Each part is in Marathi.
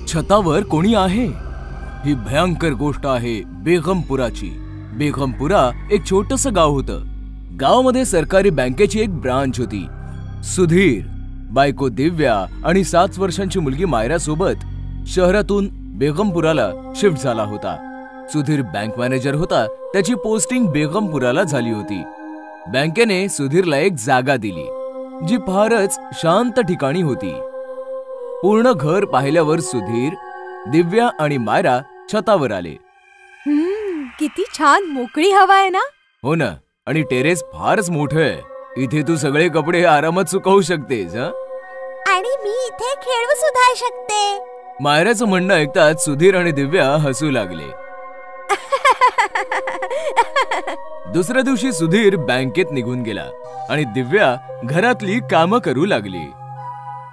छतावर कोणी आहे? ही भयंकर गोष्ट आहे बेगमपुराची. बेगमपुरा एक छोटस गाव होतं. गावामध्ये सरकारी बँकेची एक ब्रांच होती. सुधीर, बायको दिव्या आणि 7 वर्षांची मुलगी मायरा सोबत शहरातून बेगमपुराला शिफ्ट झाला होता. सुधीर बँक मॅनेजर होता. त्याची पोस्टिंग बेगमपुराला झाली होती. बँकेने सुधीरला एक जागा दिली जी फारच शांत ठिकाणी होती. पूर्ण घर पाहिल्यावर सुधीर, दिव्या आणि मायरा छतावर आले. किती छान मोकळी हवा आहे ना. हो ना, आणि टेरेस फारच मोठं आहे. इथे तू सगळे कपडे आरामात सुकवू शकतेस. आणि मी इथे खेळू सुद्धा शकते. मायराचं म्हणणं ऐकताच सुधीर आणि दिव्या हसू लागले. दुसऱ्या दिवशी सुधीर बँकेत निघून गेला आणि दिव्या घरातली कामं करू लागली.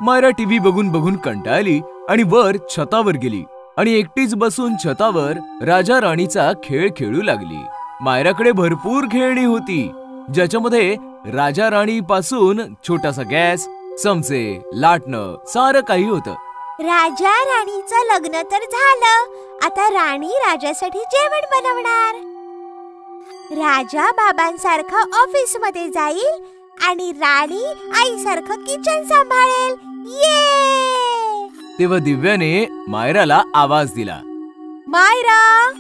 मायरा टीव्ही बघून बघून कंटाळली आणि वर छतावर गेली आणि एकटीच बसून छतावर राजा राणीचा खेळ खेळू लागली. मायराकडे भरपूर खेळणी होती, ज्याच्यामध्ये राजा राणी पासून छोटासा गॅस, चमचे, लाटणं सारं काही होतं. राजा राणीचं लग्न तर झालं. आता राणी राजासाठी जेवण बनवणार. राजा बाबांसारखं ऑफिस मध्ये जाईल आणि राणी आईसारखं किचन सांभाळेल. ये! तेव्हा दिव्याने मायराला आवाज दिला. मायरा,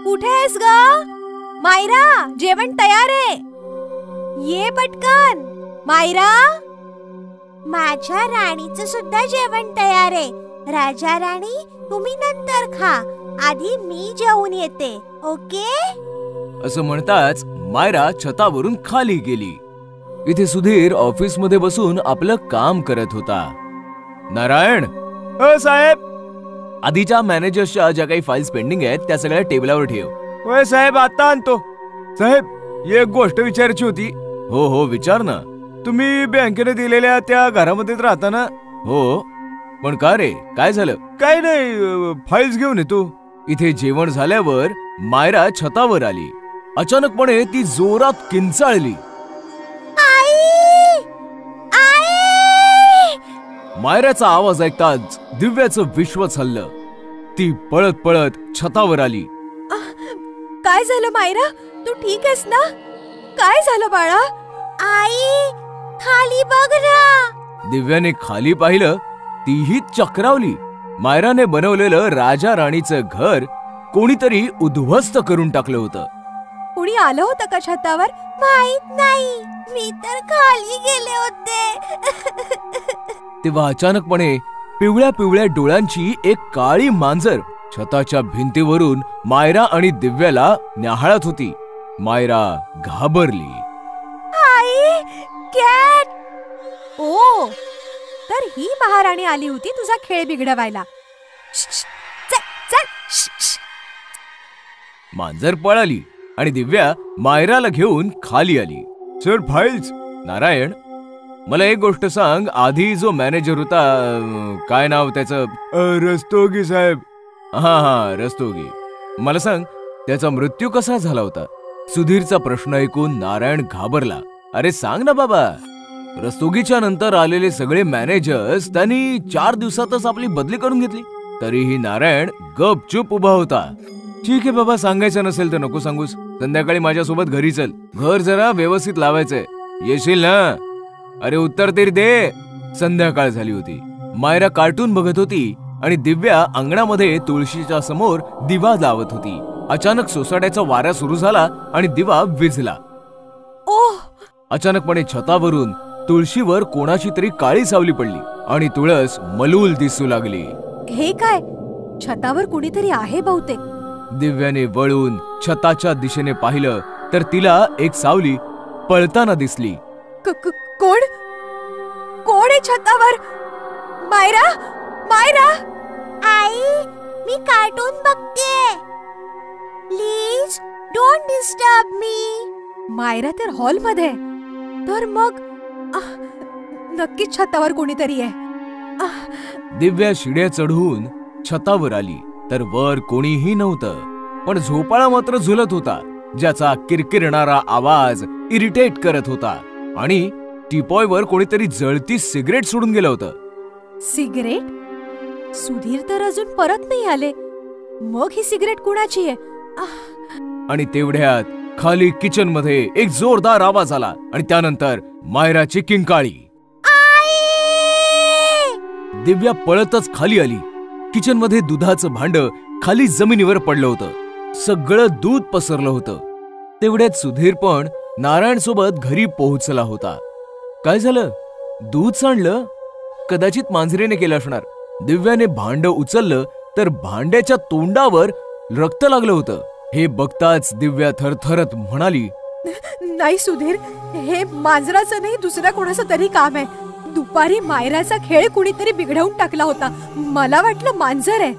कुठे आहेस ग? मायरा, जेवण तयार आहे. ये पटकन. मायरा, माझ्या राणीचं सुद्धा जेवण तयार आहे. राजा राणी, तुम्ही नंतर खा. आधी मी जेवून येते. ओके? असं म्हणताच मायरा छतावरून खाली गेली. इथे सुधीर ऑफिस मध्ये बसून आपलं काम करत होता. नारायण, साहेब, आधीच्या मॅनेजर्सच्या ज्या काही फाईल्स पेंडिंग आहेत त्या सगळ्या टेबलावर ठेव. होय साहेब, आता आणतो. साहेब, एक गोष्ट विचारायची होती. हो हो, विचार ना. तुम्ही बँकेने दिलेल्या त्या घरामध्येच राहता ना? हो, पण का रे, काय झालं? काय नाही, फाईल्स घेऊन येतो. इथे जेवण झाल्यावर मायरा छतावर आली. अचानकपणे ती जोरात किंचाळली. मायराचा आवाज ऐकताच दिव्याचं विश्वच हललं. ती पळत पळत छतावर आली. काय झालं मायरा? तू ठीक आहेस ना? काय झालं बाळा? आई, खाली बघ ना. दिव्याने खाली पाहिलं. तीही चक्रावली. मायराने बनवलेलं राजा राणीचं घर कोणीतरी उद्ध्वस्त करून टाकलं होतं. कुणी आलं होतं का छतावर? माहित नाही, मी तर खाली गेले होते. तेव्हा अचानकपणे पिवळ्या पिवळ्या डोळ्यांची एक काळी मांजर छताच्या भिंतीवरून मायरा आणि दिव्याला न्याहाळत होती. मायरा घाबरली. आई, कॅट! ओ, तर ही महाराणी आली होती तुझा खेळ बिघडवायला. मांजर पळाली आणि दिव्या मायराला घेऊन खाली आली. Sir, files. नारायण, मला एक गोष्ट सांग. आधी जो मॅनेजर होता, काय नाव त्याचं? रस्तोगी साहेब. हा, रस्तोगी. मला सांग, त्याचा मृत्यू कसा झाला होता? सुधीरचा प्रश्न ऐकून नारायण घाबरला. अरे सांग ना बाबा. रस्तोगीच्या नंतर आलेले सगळे मॅनेजर्स त्यांनी 4 दिवसातच आपली बदली करून घेतली. तरीही नारायण गपचूप उभा होता. ठीक आहे बाबा, सांगायचं नसेल तर नको सांगूस. संध्याकाळी माझ्यासोबत घरी चल. घर जरा व्यवस्थित लावायचंय. येशील ना? अरे उत्तर तरी दे. संध्याकाळ झाली होती. मायरा कार्टून बघत होती आणि दिव्या अंगणामध्ये तुळशीच्या समोर दिवा लावत होती. अचानक सोसाट्याचा वारा सुरू झाला आणि दिवा विझला. ओह! अचानकपणे छतावरून तुळशीवर कोणाची तरी काळी सावली पडली आणि तुळस मलूल दिसू लागली. हे काय? छतावर कुणीतरी आहे बहुतेक. दिव्याने वळून छताच्या दिशेने पाहिलं तर तिला एक सावली पळताना दिसली. कोण? कोण आहे छतावर? मायरा, मायरा! आई, मी कार्टून बघते. Please don't disturb me. Myra तर हॉल मध्ये. तर मग नक्कीच छतावर कोणीतरी आहे. दिव्या शिड्या चढून छतावर आली तर वर कोणीही नव्हतं. पण झोपाळा मात्र झुलत होता, ज्याचा किरकिरणारा आवाज इरिटेट करत होता. आणि टिपॉयवर कोणीतरी जळती सिगरेट सोडून गेलं होतं. सिगरेट? सुधीर तर अजून परत नाही आले. मग ही सिगरेट कुणाची आहे? आणि तेवढ्यात खाली किचन मध्ये एक जोरदार आवाज आला आणि त्यानंतर मायराची किंकाळी. दिव्या पळतच खाली आली. किचन मध्ये दुधाचं भांड खाली जमिनीवर पडलं होतं. सगळं दूध पसरलं होतं. तेवढ्यात सुधीर पण नारायण सोबत घरी पोहोचला होता. काय झालं? दूध सांडलं? कदाचित मांजरीने केलं असणार. दिव्याने भांड उचललं तर भांड्याच्या तोंडावर रक्त लागलं होतं. हे बघताच दिव्या थरथरत म्हणाली, नाही सुधीर, हे मांजराचं नाही, दुसऱ्या कोणाचं तरी काम आहे. दुपारी मायराचा खेळ कुणीतरी बिघडवून टाकला होता. मला वाटलं मांजर आहे,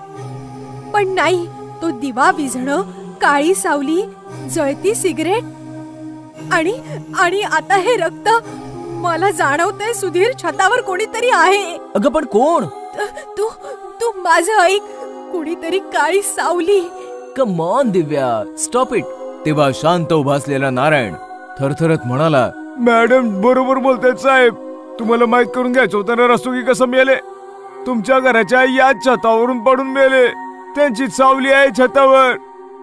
पण नाही. तो दिवा विझणं, काळी सावली, जळती सिगरेट आणि आता हे रक्त. मला जाणवतंय सुधीर, छतावर कोणीतरी आहे. अगं पण कोण? तू माझं ऐक. कुणीतरी काळी सावली. Come on Divya, stop it. तेव्हा शांत उभा असलेला नारायण थरथरत म्हणाला, मॅडम बरोबर बोलतायत साहेब. तुम्हाला माहित करून घ्यायचं होतं ना रस्तोगी कसं मेले. तुमच्या घराच्या याच छतावरून पडून मेले. त्यांची सावली आहे छतावर.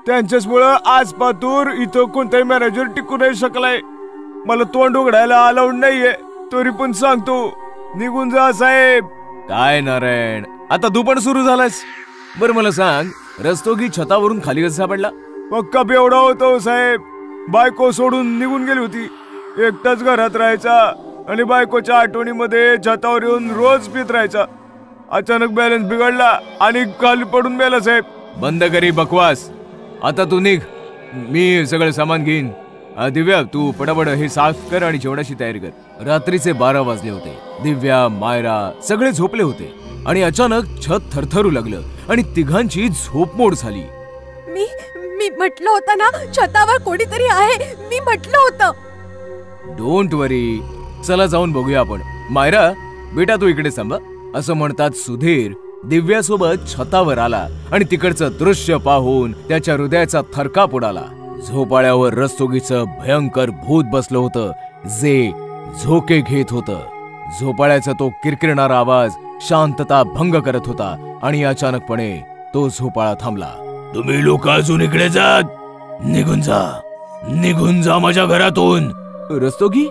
त्यांच्याच मुळे आज पातूर इथं कोणताही मॅनेजर टिकू नाही शकलाय. मला तोंड उघडायला अलाउड नाहीये, तरी पण सांगतो, निघून जा साहेब. काय नारायण, आता तू पण सुरू झालास? बरं मला सांग, रस्तोगी छतावरून खाली कसा पडला? पक्का बेवडा होतो साहेब. बायको सोडून निघून गेली होती. एकटाच घरात राहायचा आणि बायकोच्या आठवणीमध्ये छतावर येऊन रोज पित राहायचा. अचानक बॅलन्स बिघडला आणि खाली पडून मेला साहेब. बंद करी बकवास. आता तू निघ, मी सगळं सामान घेईन. दिव्या, तू पटापट हे साफ कर आणि जेवणाची तयारी कर. रात्रीचे 12 वाजले होते. दिव्या, मायरा सगळे झोपले होते आणि अचानक छत थरथरू लागलं आणि तिघांची झोपमोड झाली. मी म्हटलं होतं ना, छतावर कोणीतरी आहे. मी म्हटलं होतं. डोंट वरी, चला जाऊन बघूया आपण. मायरा बेटा, तू इकडे थांब. असं म्हणतात सुधीर दिव्यासोबत छतावर आला आणि तिकडचं दृश्य पाहून त्याच्या हृदयाचा थरकाप उडाला. झोपाळ्यावर रस्तोगीचं भयंकर भूत बसलं होतं, जे झोके घेत होतं. झोपाळ्याचा तो किरकिरणारा आवाज शांतता भंग करत होता आणि अचानकपणे तो झोपाळा थांबला. तुम्ही लोक अजून इकडे जात? निघून जा माझ्या घरातून. रस्तोगी,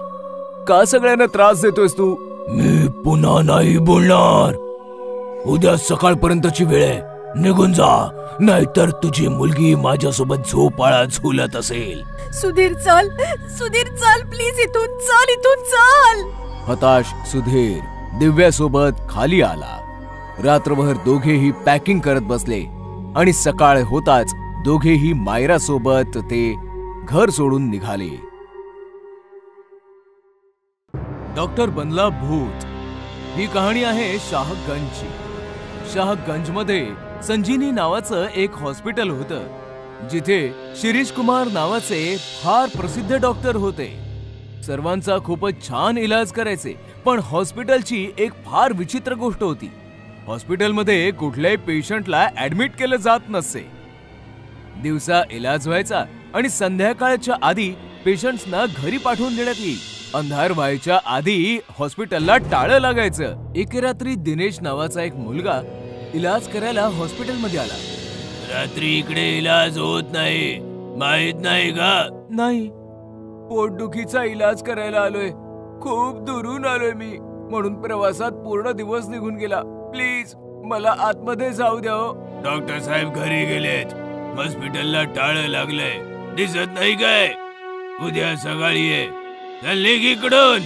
का सगळ्यांना त्रास देतोयस तू? मी पुन्हा नाही बोलणार. उद्या सकाळपर्यंतची वेळ आहे. निघून जा, नाहीतर तुझी मुलगी माझ्यासोबत झोपाळा झुलत असेल. सुधीर चल प्लीज, इथून चल. हताश सुधीर दिव्यासोबत खाली आला. रात्रभर दोघेही पॅकिंग करत बसले आणि सकाळ होताच दोघेही मायरा सोबत ते घर सोडून निघाले. डॉक्टर बनला भूत ही कहाणी आहे शाहगंजची. शाहगंजमध्ये संजीवनी नावाचं एक हॉस्पिटल होतं, जिथे शिरीष कुमार नावाचे फार प्रसिद्ध डॉक्टर होते. सर्वांचा खूपच छान इलाज करायचे. पण हॉस्पिटलची एक फार विचित्र गोष्ट होती. हॉस्पिटलमध्ये कुठल्याही पेशंटला ऍडमिट केलं जात नसे. दिवसा इलाज व्हायचा आणि संध्याकाळच्या आधी पेशंट्सना घरी पाठवून देण्यात येईल. अंधार व्हायच्या आधी हॉस्पिटलला टाळं लागायचं. एके रात्री दिनेश नावाचा एक मुलगा इलाज करायला हॉस्पिटलमध्ये आला. रात्री इकडे इलाज होत नाही, माहित नाही का? नाही, पोटदुखीचा इलाज करायला आलोय. खूप दुरून आलोय मी, म्हणून प्रवासात पूर्ण दिवस निघून गेला. प्लीज मला आतमध्ये जाऊ द्या. डॉक्टर साहेब घरी गेलेत. हॉस्पिटलला टाळं लागलंय, दिसत नाही काय? उद्या सकाळी ये. इकडून.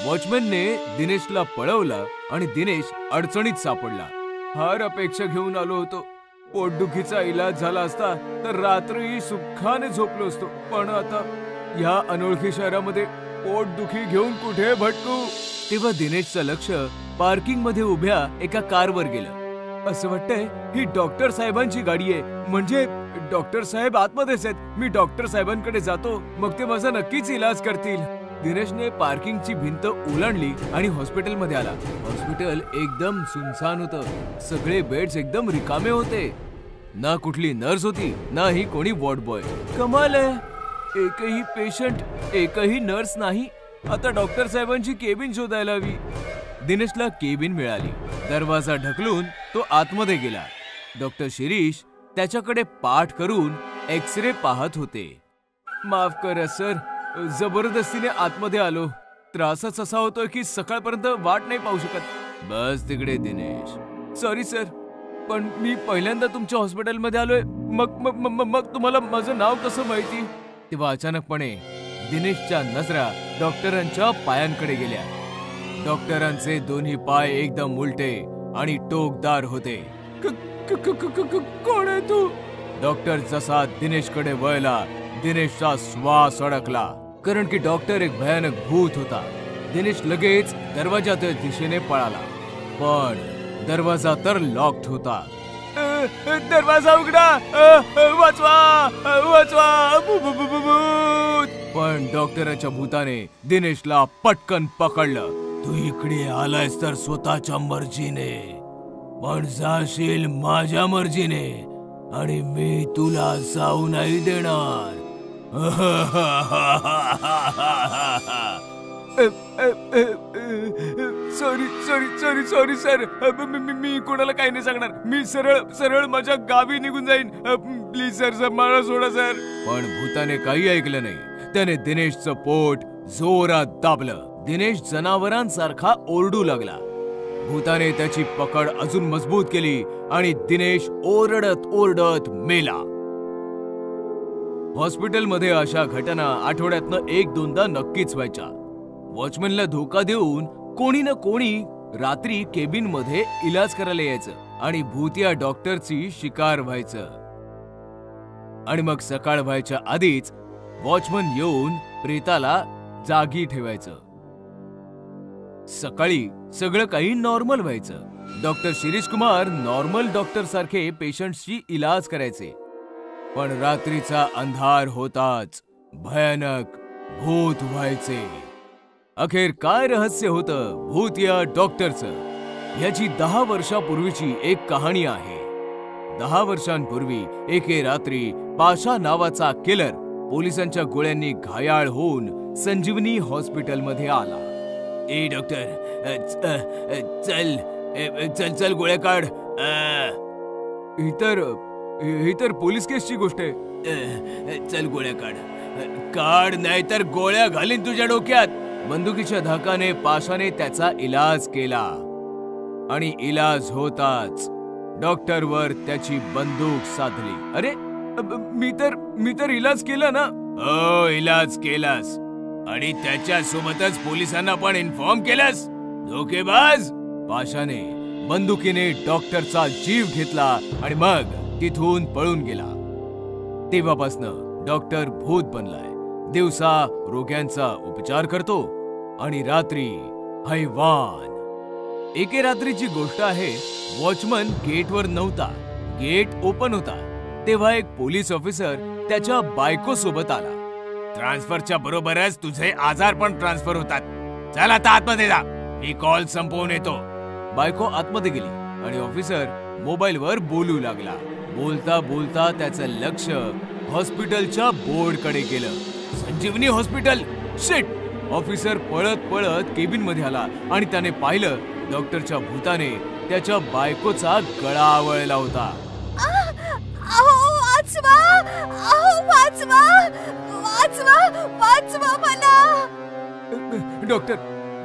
वॉचमॅनने दिनेशला पळवला आणि दिनेश अडचणीत सापडला. फार अपेक्षा घेऊन आलो होतो. पोटदुखीचा इलाज झाला असता तर रात्री सुखाने झोपलो असतो. पण आता या अनोळखी शहरामध्ये पोटदुखी घेऊन कुठे भटकू? तेव्हा दिनेशचं लक्ष पार्किंग मध्ये उभ्या एका कारवर गेलं. असं वाटतंय ही डॉक्टर साहेबांची गाडी आहे. म्हणजे डॉक्टर साहेब आतमध्येच आहेत. मी डॉक्टर साहेबांकडे जातो, मग ते माझा नक्कीच इलाज करतील. दिनेशने पार्किंगची भिंत ओलांडली आणि हॉस्पिटलमध्ये आला. हॉस्पिटल एकदम सुनसान होतं. सगळे बेड्स एकदम रिकामे होते. ना कुठली नर्स होती, ना ही कोणी वॉर्ड बॉय. कमाल आहे, एकही पेशंट, एकही नर्स नाही. आता डॉक्टर साहेबांची केबिन शोधायला हवी. दिनेशला केबिन मिळाली. दरवाजा ढकलून तो आतमध्ये गेला. डॉक्टर शिरीष त्याच्याकडे पाठ करून एक्सरे पाहत होते. माफ करा सर, जबरदस्तीने आतमध्ये आलो. त्रासच असा होतोय की सकाळपर्यंत वाट नाही पाहू शकत. बस तिकडे दिनेश. सॉरी सर, पण मी पहिल्यांदा तुमच्या हॉस्पिटलमध्ये आलोय. मग तुम्हाला माझं नाव कसं माहिती? तेव्हा अचानकपणे दिनेशच्या नजरा डॉक्टरांच्या पायांकडे गेल्या. डॉक्टरांचे दोन्ही पाय एकदम उलटे आणि टोकदार होते. कोण आहे तू? डॉक्टर जसा दिनेशकडे वळला, दिनेशचा श्वास अडकला, कारण की डॉक्टर एक भयानक भूत होता. दिनेश लगेच दरवाजाच्या दिशेने पळाला, पण दरवाजा तर लॉक्ड होता. दरवाजा उघडा, वाचवा वाचवा. पण डॉक्टराच्या भूताने दिनेशला पटकन पकडलं. तू इकडे आलायस तर स्वतःच्या मर्जीने, पण जाशील माझ्या मर्जीने, आणि मी तुला जाऊ नाही देणार. सॉरी सर, मी कोणाला काही नाही सांगणार. मी सरळ माझ्या गावी निघून जाईन. प्लीज सर, मला सोडा सर. पण भूताने काही ऐकलं नाही. त्याने दिनेशचं पोट जोरात दाबलं. दिनेश जनावरांसारखा ओरडू लागला. भूताने त्याची पकड अजून मजबूत केली आणि दिनेश ओरडत ओरडत मेला. हॉस्पिटलमध्ये अशा घटना आठवड्यातनं 1-2दा नक्कीच व्हायच्या. वॉचमॅनला धोका देऊन कोणी ना कोणी रात्री केबिन मध्ये इलाज करायला यायचं आणि भूतिया डॉक्टरची शिकार व्हायचं. आणि मग सकाळ व्हायच्या आधीच वॉचमन येऊन प्रेताला जागी ठेवायचं. सकाळी सगळं काही नॉर्मल व्हायचं. Doctor Shirish Kumar normal doctor सारखे पेशंट्सची इलाज करायचे. पण रात्रीचा अंधार होताच भयानक भूत व्हायचे. अखेर काय रहस्य होतं भूतिया डॉक्टरचं, याची 10 वर्षापूर्वीची एक कहाणी आहे. 10 वर्षांपूर्वी एके रात्री पाशा नावाचा किलर पोलिसांच्या गोळ्यांनी घायाळ होऊन संजीवनी हॉस्पिटलमध्ये आला. ए डॉक्टर, चल गोळ्या काढ. ही तर पोलीस केसची गोष्ट आहे. चल गोळ्या काढ नाही तर गोळ्या घालीन तुझ्या डोक्यात. बंदुकीच्या धाकाने पाशाने त्याचा इलाज केला आणि इलाज होताच डॉक्टरवर त्याची बंदूक साधली. अरे, मी तर इलाज केला ना. हो, इलाज केलास आणि त्याच्या सोबतच पोलिसांना पण इन्फॉर्म केलास. धोकेबाज. पाशाने बंदुकीने डॉक्टरचा जीव घेतला आणि मग तिथून पळून गेला. तेव्हापासनं डॉक्टर भूत बनलाय. दिवसा रोग्यांचा उपचार करतो आणि रात्री हैवान. एके रात्रीची गोष्ट आहे. वॉचमन गेटवर नव्हता. गेट ओपन होता. तेव्हा एक पोलीस ऑफिसर त्याच्या बायको सोबत आला. ट्रान्सफरच्या बरोबरच तुझे आजार पण ट्रान्सफर होतात. चल आता आतमध्ये जा, मी कॉल संपवून येतो. बायको आतमध्ये गेली आणि ऑफिसर मोबाईलवर बोलू लागला. बोलता बोलता त्याचं लक्ष हॉस्पिटलच्या बोर्डकडे गेलं. संजीवनी हॉस्पिटल. शिट. ऑफिसर पळत पळत केबिन मध्ये आला आणि त्याने पाहिलं डॉक्टरच्या भूताने त्याच्या बायकोचा गळा आवळला होता.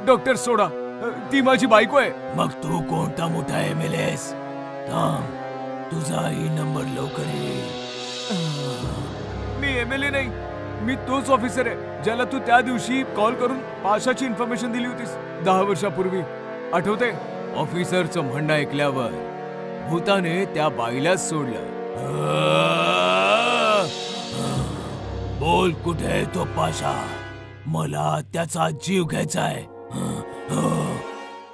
डॉक्टर सोडा, ती माझी बायको आहे. मग तू कोणता मोठा MLS? थांब, तुझाही नंबर लवकर येईल. मी MLA नाही, मी तोच ऑफिसर आहे ज्याला तू त्या दिवशी कॉल करून पाशाची इन्फॉर्मेशन दिली होतीस 10 वर्षापूर्वी. आठवते? ऑफिसरचं म्हणणं ऐकल्यावर भूताने त्या बाईलाच सोडलं. बोल, कुठे आहे तो पाशा? मला त्याचा जीव घ्यायचा आहे.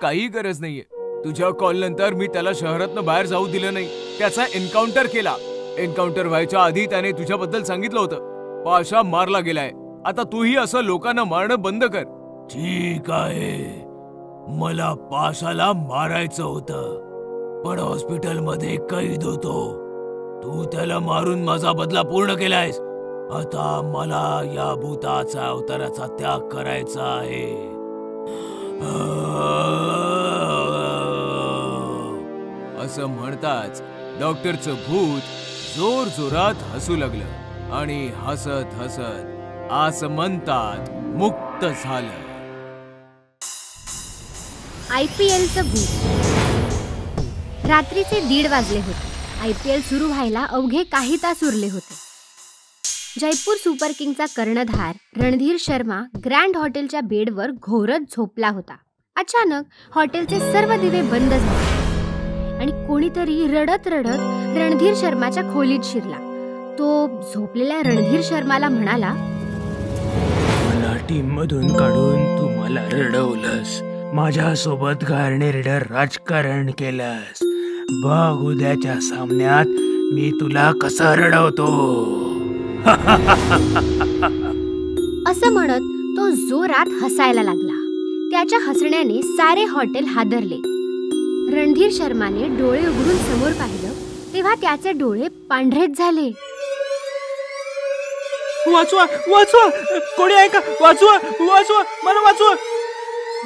काही गरज नाहीये. तुझ्या कॉल नंतर मी त्याला शहरातनं बाहेर जाऊ दिलं नाही. त्याचा एन्काउंटर केला. एन्काउंटर व्हायच्या आधी त्याने तुझ्याबद्दल सांगितलं होतं. पाशा मारला गेलाय. आता तूही असं लोकांना मारणं बंद कर. ठीक आहे, मला पाशाला मारायचं होतं, पण हॉस्पिटलमध्ये कैद होतो. तू त्याला मारून माझा बदला पूर्ण केलायस आता मला या भूताचा अवताराचा त्याग करायचा आहे. असं म्हणताच डॉक्टरचं भूत जोर जोरात हसू लागलं आणि हसत हसत आसमंतात मुक्त झालं. IPLचं भूत. रात्रीचे 1:30 वाजले होते. IPL सुरू व्हायला अवघे काही तास उरले होते. जयपूर सुपर किंगचा कर्णधार रणधीर शर्मा ग्रँड हॉटेलच्या बेडवर घोरत झोपला होता. अचानक हॉटेलचे सर्व दिवे बंद झाले आणि कोणीतरी रडत रडत रणधीर शर्माच्या खोलीत शिरला. तो झोपलेल्या रणधीर शर्माला म्हणाला, मला टीम मधून काढून तू मला रडवलंस, माझ्यासोबत घाणेरडं राजकारण केलंस. बघ उद्याच्या सामन्यात मी तुला कसं रडवतो. असं म्हणत तो जोरात हसायला लागला. त्याच्या हसण्याने सारे हॉटेल हादरले. रणधीर शर्माने डोळे उघडून समोर पाहिलं तेव्हा त्याचे डोळे पांढरेच झाले. वाचवा वाचवा, कोणी आहे का? वाचवा वाचवा, मला वाचवा.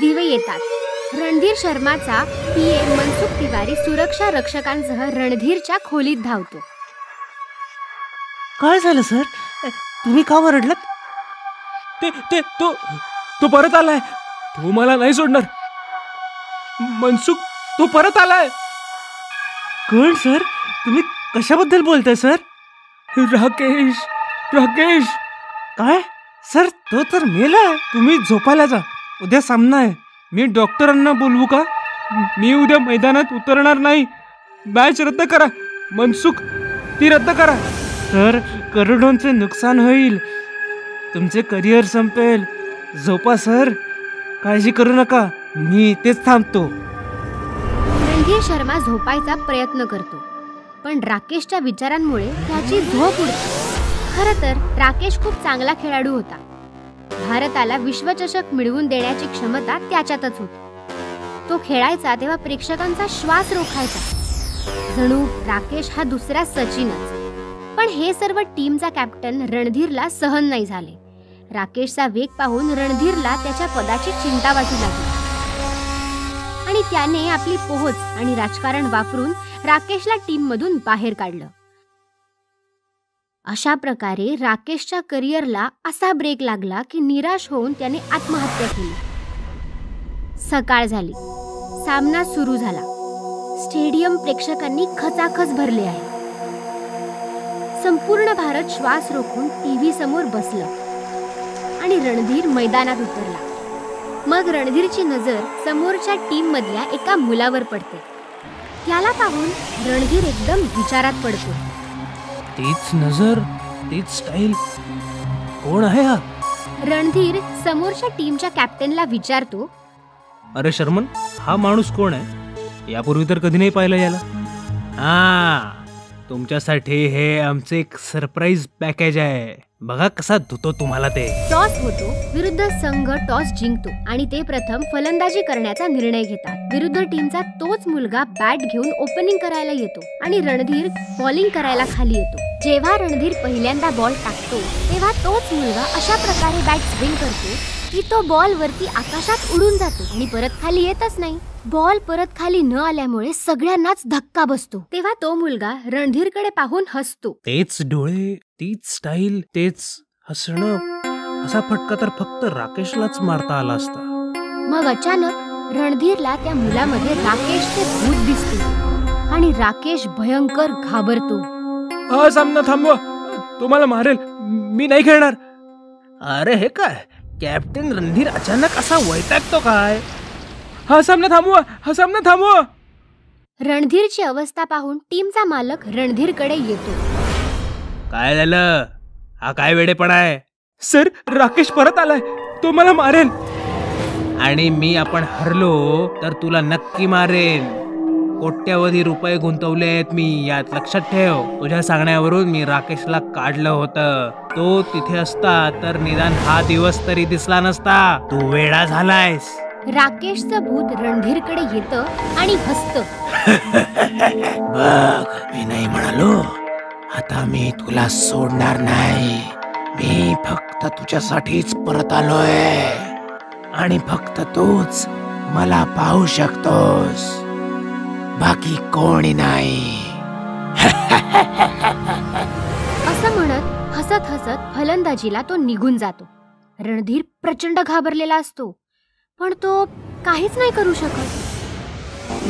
दिवे येतात. रणधीर शर्माचा PA मनसुख तिवारी सुरक्षा रक्षकांसह रणधीरच्या खोलीत धावतो. काय झालं सर? तुम्ही का ओरडलात? ते तो परत आलाय. तो मला नाही सोडणार. मनसुख, तो परत आलाय. कोण सर? तुम्ही कशाबद्दल बोलताय सर? राकेश. काय सर? तो तर मेलाय. तुम्ही झोपायला जा, उद्या सामना आहे. मी डॉक्टरांना बोलवू का? मी उद्या मैदानात उतरणार नाही. मॅच रद्द करा. मनसुख, ती रद्द करा. सर, करोडोंचे नुकसान होईल. तुमचे करिअर संपेल. झोपा सर, काळजी करू नका. मी इथेच थांबतो. रणधीर शर्मा झोपायचा प्रयत्न करतो पण राकेशच्या विचारांमुळे त्याची झोप उडते. खरं तर राकेश खूप चांगला खेळाडू होता. भारताला विश्वचषक मिळवून देण्याची क्षमता त्याच्यातच होती. तो खेळायचा तेव्हा प्रेक्षकांचा श्वास रोखायचा. जणू राकेश हा दुसरा सचिनच. पण हे सर्व टीमचा कॅप्टन रणधीरला सहन नाही झाले. राकेशचा वेग पाहून रणधीरला त्याच्या पदाची चिंता वाटू लागली आणि त्याने आपली पोहोच आणि राजकारण वापरून राकेशला टीममधून बाहेर काढलं. अशा प्रकारे राकेशच्या करिअरला असा ब्रेक लागला की निराश होऊन त्याने आत्महत्या केली. सकाळ झाली. सामना सुरू झाला. स्टेडियम प्रेक्षकांनी खचाखच भरले आहे. संपूर्ण भारत श्वास रोखून टीव्ही समोर बसलं आणि रणधीर मैदानात उतरला. मग रणधीरची नजर समोरच्या टीम मधल्या एका मुलावर पडते. त्याला पाहून रणधीर एकदम विचारात पडतो. तीच नजर, तीच स्टाईल, कोण आहे हा? रणधीर समोरच्या टीमच्या कॅप्टनला विचारतो, अरे शर्मन, हा माणूस कोण आहे? यापूर्वी तर कधी नाही पाहिलं याला. तुमच्यासाठी हे आमचे एक सरप्राईज पॅकेज आहे. बघा कसा धुतो तुम्हाला ते. टॉस होतो. विरुद्ध संघ टॉस जिंकतो आणि ते प्रथम फलंदाजी करण्याचा निर्णय घेतात. विरुद्ध टीमचा तोच मुलगा बॅट घेऊन ओपनिंग करायला येतो आणि रणधीर बॉलिंग करायला खाली येतो. जेव्हा रणधीर पहिल्यांदा बॉल टाकतो तेव्हा तोच मुलगा अशा प्रकारे बॅट स्विंग करतो की तो बॉल वरती आकाशात उडून जातो आणि परत खाली येतच नाही. बॉल परत खाली न आल्यामुळे सगळ्यांनाच धक्का बसतो. तेव्हा तो मुलगा रणधीरकडे पाहून हसतो. तेच डोळे, तीच स्टाईल, तेच हसणं. असा फटका तर फक्त राकेशलाच मारता आला असता. मग अचानक रणधीरला त्या मुलामध्ये राकेशचे भूत दिसते आणि राकेश भयंकर घाबरतो. हा सामना थांबवा, तुम्हाला मारेल, मी नाही खेळणार. अरे हे काय, कॅप्टन रणधीर अचानक असा वैतागतो काय? हा सामना थांबवा, हा सामना थांबवा. रणधीरची अवस्था पाहून टीमचा मालक रणधीरकडे येतो. काय झालं? हा काय वेडेपणा आहे? सर, राकेश परत आलाय, तो मला मारेल. आणि मी आपण हरलो तर तुला नक्की मारेल. कोट्यावधी रुपये गुंतवले आहेत मी यात, लक्षात ठेव. तुझ्या सांगण्यावरून मी राकेशला काढलं होतं. तो तिथे असता तर निदान हा दिवस तरी दिसला नसता. तू वेडा झालायस. राकेशचं भूत रणधीरकडे येतं आणि हसतं. बघ, मी नाही म्हणालो, आता मी तुला सोडणार नाही. मी फक्त तुझ्यासाठीच परत आलोय आणि फक्त तूच मला पाहू शकतोस, बाकी कोणी नाही. असं म्हणत हसत हसत फलंदाजीला तो निघून जातो. रणधीर प्रचंड घाबरलेला असतो, पण तो काहीच नाही करू शकत.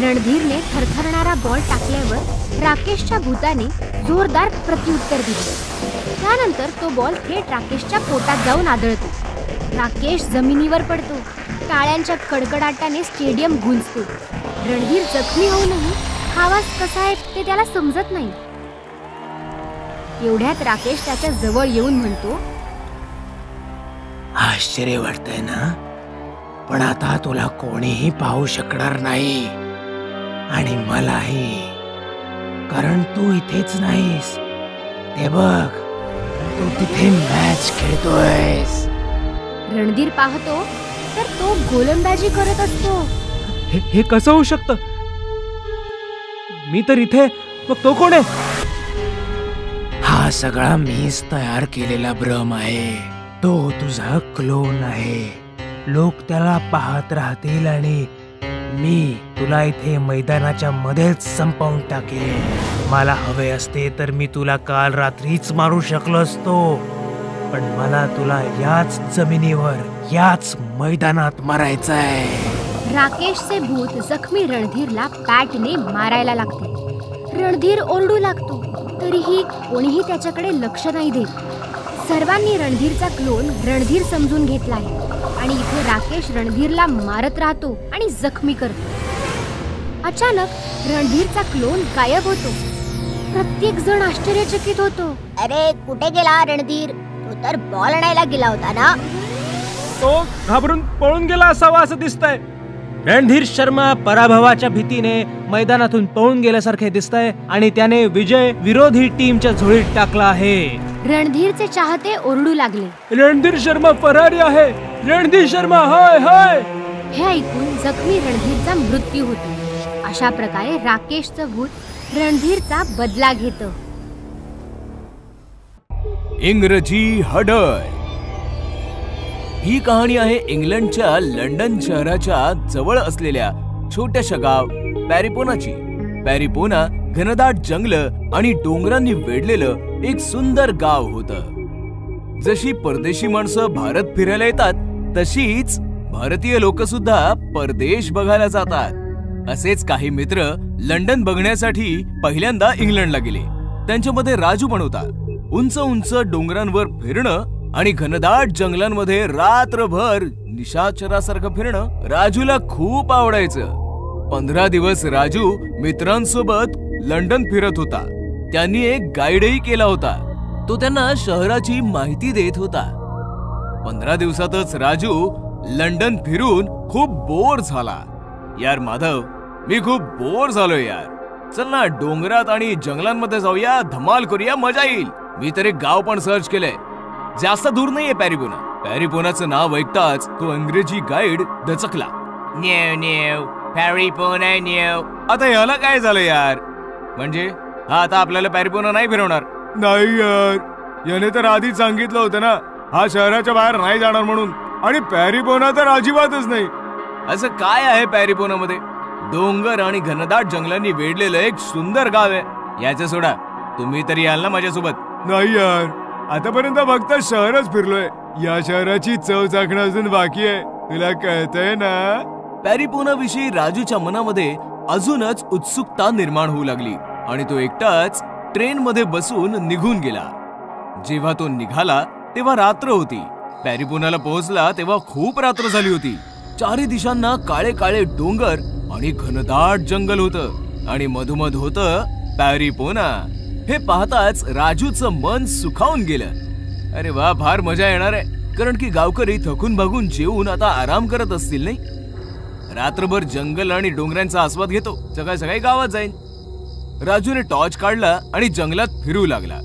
रणधीरने थरथरणारा बॉल टाकल्यावर राकेशच्या भूताने जोरदार प्रत्युत्तर दिले. त्यानंतर तो बॉल थेट राकेशच्या पोटात जाऊन आदळतो. राकेश जमिनीवर पडतो. टाळ्यांच्या कडकडाटाने स्टेडियम गुंजते. रणधीर जखमी होऊनही आवाज कसा आहे ते त्याला समजत नाही. एवढ्यात राकेश त्याच्या जवळ येऊन म्हणतो, आश्चर्य वाटतंय ना, पण आता तुला कोणीही पाहू शकणार नाही आणि मलाही, कारण तू इथेच नाहीस. ते बघ, तू तिथे मॅच खेळतोयस. रणधीर पाहतो तर तो गोलंदाजी करत असतो. हे कसं होऊ शकतं? मी तर इथे, मग तो कोण आहे? हा सगळा मीच तयार केलेला भ्रम आहे. तो तुझा क्लोन आहे. लोक त्याला पाहत राहतील आणि मी तुला इथे मैदानाच्या मध्येच संपवून टाकेन. मला हवे असते तर मी तुला काल रात्रीच मारू शकलो असतो, पण मला तुला याच जमिनीवर, याच मैदानात मारायचंय. राकेशचे भूत जखमी रणधीरला बॅटने मारायला लागते. रणधीर ओरडू लागतो, तरीही कोणीही त्याच्याकडे लक्ष नाही देत. सर्वांनी रणधीरचा क्लोन रणधीर समजून घेतला आहे आणि इथे राकेश रणधीरला मारत राहतो आणि जखमी करतो. अचानक रणधीरचा क्लोन गायब होतो. प्रत्येक जण आश्चर्यचकित होतो. अरे कुठे गेला रणधीर? तू तर बॉल आणायला गेला होता ना? तो घाबरून पळून गेला असावा असं दिसतंय. रणधीर शर्मा पराभवाच्या भीतीने मैदानातून पळून गेल्यासारखे दिसतंय आणि त्याने विजय विरोधी टीमच्या झोळीत टाकला आहे. रणधीरचे चाहते ओरडू लागले, रणधीर शर्मा फरारी आहे. रणधीर शर्मा हाय हाय. हे ऐकून जखमी रणधीरचा मृत्यू होतो. अशा प्रकारे राकेशचं भूत रणधीरचा बदला घेतं. इंग्रजी हडर. ही कहाणी आहे इंग्लंडच्या लंडन शहराच्या जवळ असलेल्या छोट्याशा गाव पॅरिपोनाची. पॅरिपोना घनदाट जंगल आणि डोंगरांनी वेढलेलं एक सुंदर गाव होतं. जशी परदेशी माणसं भारत फिरायला येतात, तशीच भारतीय लोक सुद्धा परदेश बघायला जातात. असेच काही मित्र लंडन बघण्यासाठी पहिल्यांदा इंग्लंडला गेले. त्यांच्यामध्ये राजू पण होता. उंच उंच डोंगरांवर फिरणं आणि घनदाट जंगलांमध्ये रात्रभर निशाचरासारखं फिरणं राजूला खूप आवडायचं. 15 दिवस राजू मित्रांसोबत लंडन फिरत होता. त्यांनी एक गाईडही केला होता. तो त्यांना शहराची माहिती देत होता. 15 दिवसातच राजू लंडन फिरून खूप बोर झाला. यार माधव, मी खूप बोर झालोय यार. चल ना डोंगरात आणि जंगलांमध्ये जाऊया, धमाल करूया, मजा येईल. मी तर एक गाव पण सर्च केलंय. जास्त दूर नाहीये पॅरिपोना. पॅरिपोनाचं नाव ऐकताच तो इंग्रजी गाईड दचकला. न्यू न्यू पॅरिपोना न्यू. आता याला काय झालं यार? म्हणजे हा आता आपल्याला पॅरिपोना नाही फिरवणार? नाही यार, याने तर आधीच सांगितलं होतं ना, हा शहराच्या बाहेर नाही जाणार म्हणून. आणि पॅरिपोना तर अजिबातच नाही. असं काय आहे पॅरिपोना मध्ये? डोंगर आणि घनदाट जंगलांनी वेढलेलं एक सुंदर गाव आहे. याचं सोडा, तुम्ही तरी याल ना माझ्यासोबत? नाही यार, आतापर्यंत फक्त शहरच फिरलोय. या शहराची चव चाखणं अजून बाकी आहे. तुला कळतंय ना? पॅरिपोना विषयी राजूच्या मनामध्ये अजूनच उत्सुकता निर्माण होऊ लागली आणि तो एकटाच ट्रेन मध्ये बसून निघून गेला. जेव्हा तो निघाला तेव्हा रात्र होती. पॅरिपोनाला पोहोचला तेव्हा खूप रात्र झाली होती. चारी दिशांना काळे काळे डोंगर आणि घनदाट जंगल होतं आणि मधोमध होतं पॅरिपोना. हे पाहताच राजूचं मन सुखावून गेलं. अरे वा, फार मजा येणार आहे. कारण की गावकरी थकून भागून जेवून आता आराम करत असतील नाही. रात्रभर जंगल आणि डोंगरांचा आस्वाद घेतो, सकाळी सकाळी गावात जाईन. राजूने टॉर्च काढला आणि जंगलात फिरू लागला.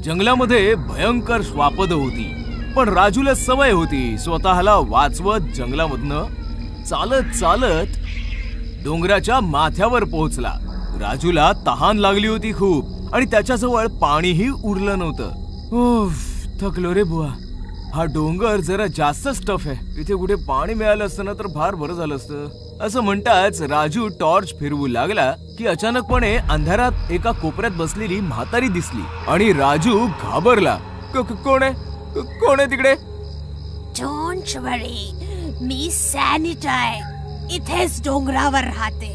जंगलामध्ये भयंकर श्वापद होती, पण राजूला सवय होती स्वतःला वाचवत जंगलामधनं चालत चालत डोंगराच्या माथ्यावर पोहोचला. राजूला तहान लागली होती खूप आणि त्याच्याजवळ पाणीही उरलं नव्हतं. थकलो रे बुवा. हा डोंगर जरा जास्तच टफ आहे. इथे कुठे पाणी मिळालं असतं ना तर फार बरं झालं असतं. असं म्हणताच राजू टॉर्च फिरवू लागला की अचानकपणे अंधारात एका कोपऱ्यात बसलेली म्हातारी दिसली आणि राजू घाबरला. कोण आहे तिकडे? डोंट वरी, मी सॅनिटा आहे. इथेच डोंगरावर राहते.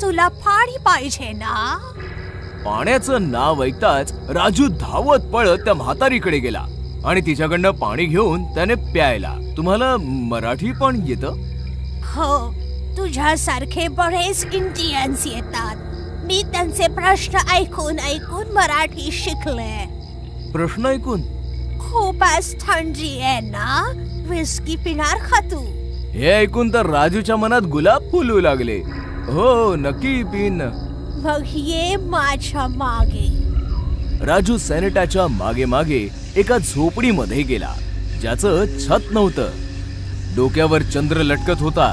तुला पाणी पाहिजे ना? पाण्याचं नाव ऐकताच राजू धावत पळत त्या म्हातारीकडे गेला आणि तिच्याकडनं पाणी घेऊन त्याने प्यायला. तुम्हाला मराठी पण येतं? हो, तुझ्यासारखे बरेच इंडियन्स येतात. मी त्यांचे प्रश्न ऐकून ऐकून मराठी शिकले. प्रश्न ऐकून? खूपच थंडी आहे ना, विस्की पिणार का तू? हे ऐकून तर राजूच्या मनात गुलाब फुलू लागले. हो, नक्की पिन. मग ये माझ्या मागे. राजू सॅनिटाच्या मागे मागे एका झोपडीमध्ये गेला ज्याचं छत नव्हतं. डोक्यावर चंद्र लटकत होता.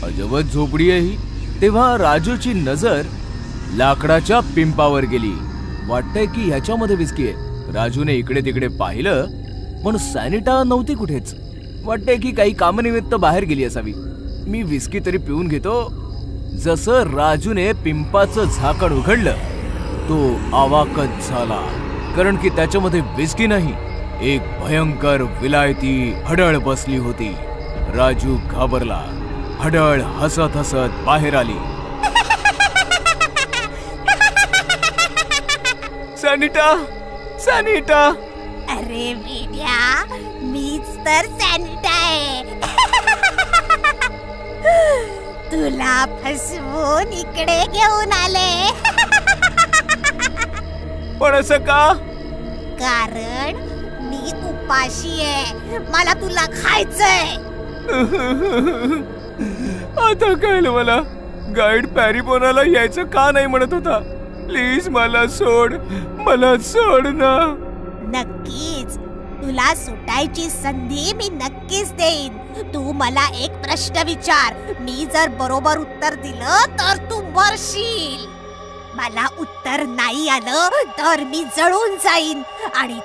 अजबच झोपडी आहे ही. तेव्हा राजूची नजर लाकडाच्या पिंपावर गेली. वाटतंय की ह्याच्यामध्ये विस्की आहे. राजूने इकडे तिकडे पाहिलं पण सॅनिटा नव्हती कुठेच. वाटतंय की काही कामानिमित्त बाहेर गेली असावी. मी विस्की तरी पिऊन घेतो. जसं राजूने पिंपाचं झाकण उघडलं तो अवाकच झाला, कारण की त्याच्यामध्ये विस्की नाही, एक भयंकर विलायती हडळ बसली होती. राजू घाबरला. हडळ हसत हसत बाहेर आली. सॅनिटा, सॅनिटा. अरे वीड्या, मीच तर सॅनिटा आहे. तुला फसवून इकडे घेऊन आले. पण असं का? कारण मी उपाशी आहे. मला तुला खायचंय. आता कळलं मला. गाईड पॅरीपोनाला यायचं का नाही म्हणत होता. प्लीज मला सोड, मला सोड ना. नक्कीच, तुला सुटायची संधी मी नक्कीच देईन. तू मला एक प्रश्न विचार. मी जर बरोबर उत्तर दिलं तर तू मरशील. मला उत्तर नाही आलं तर मी जळून जाईन आणि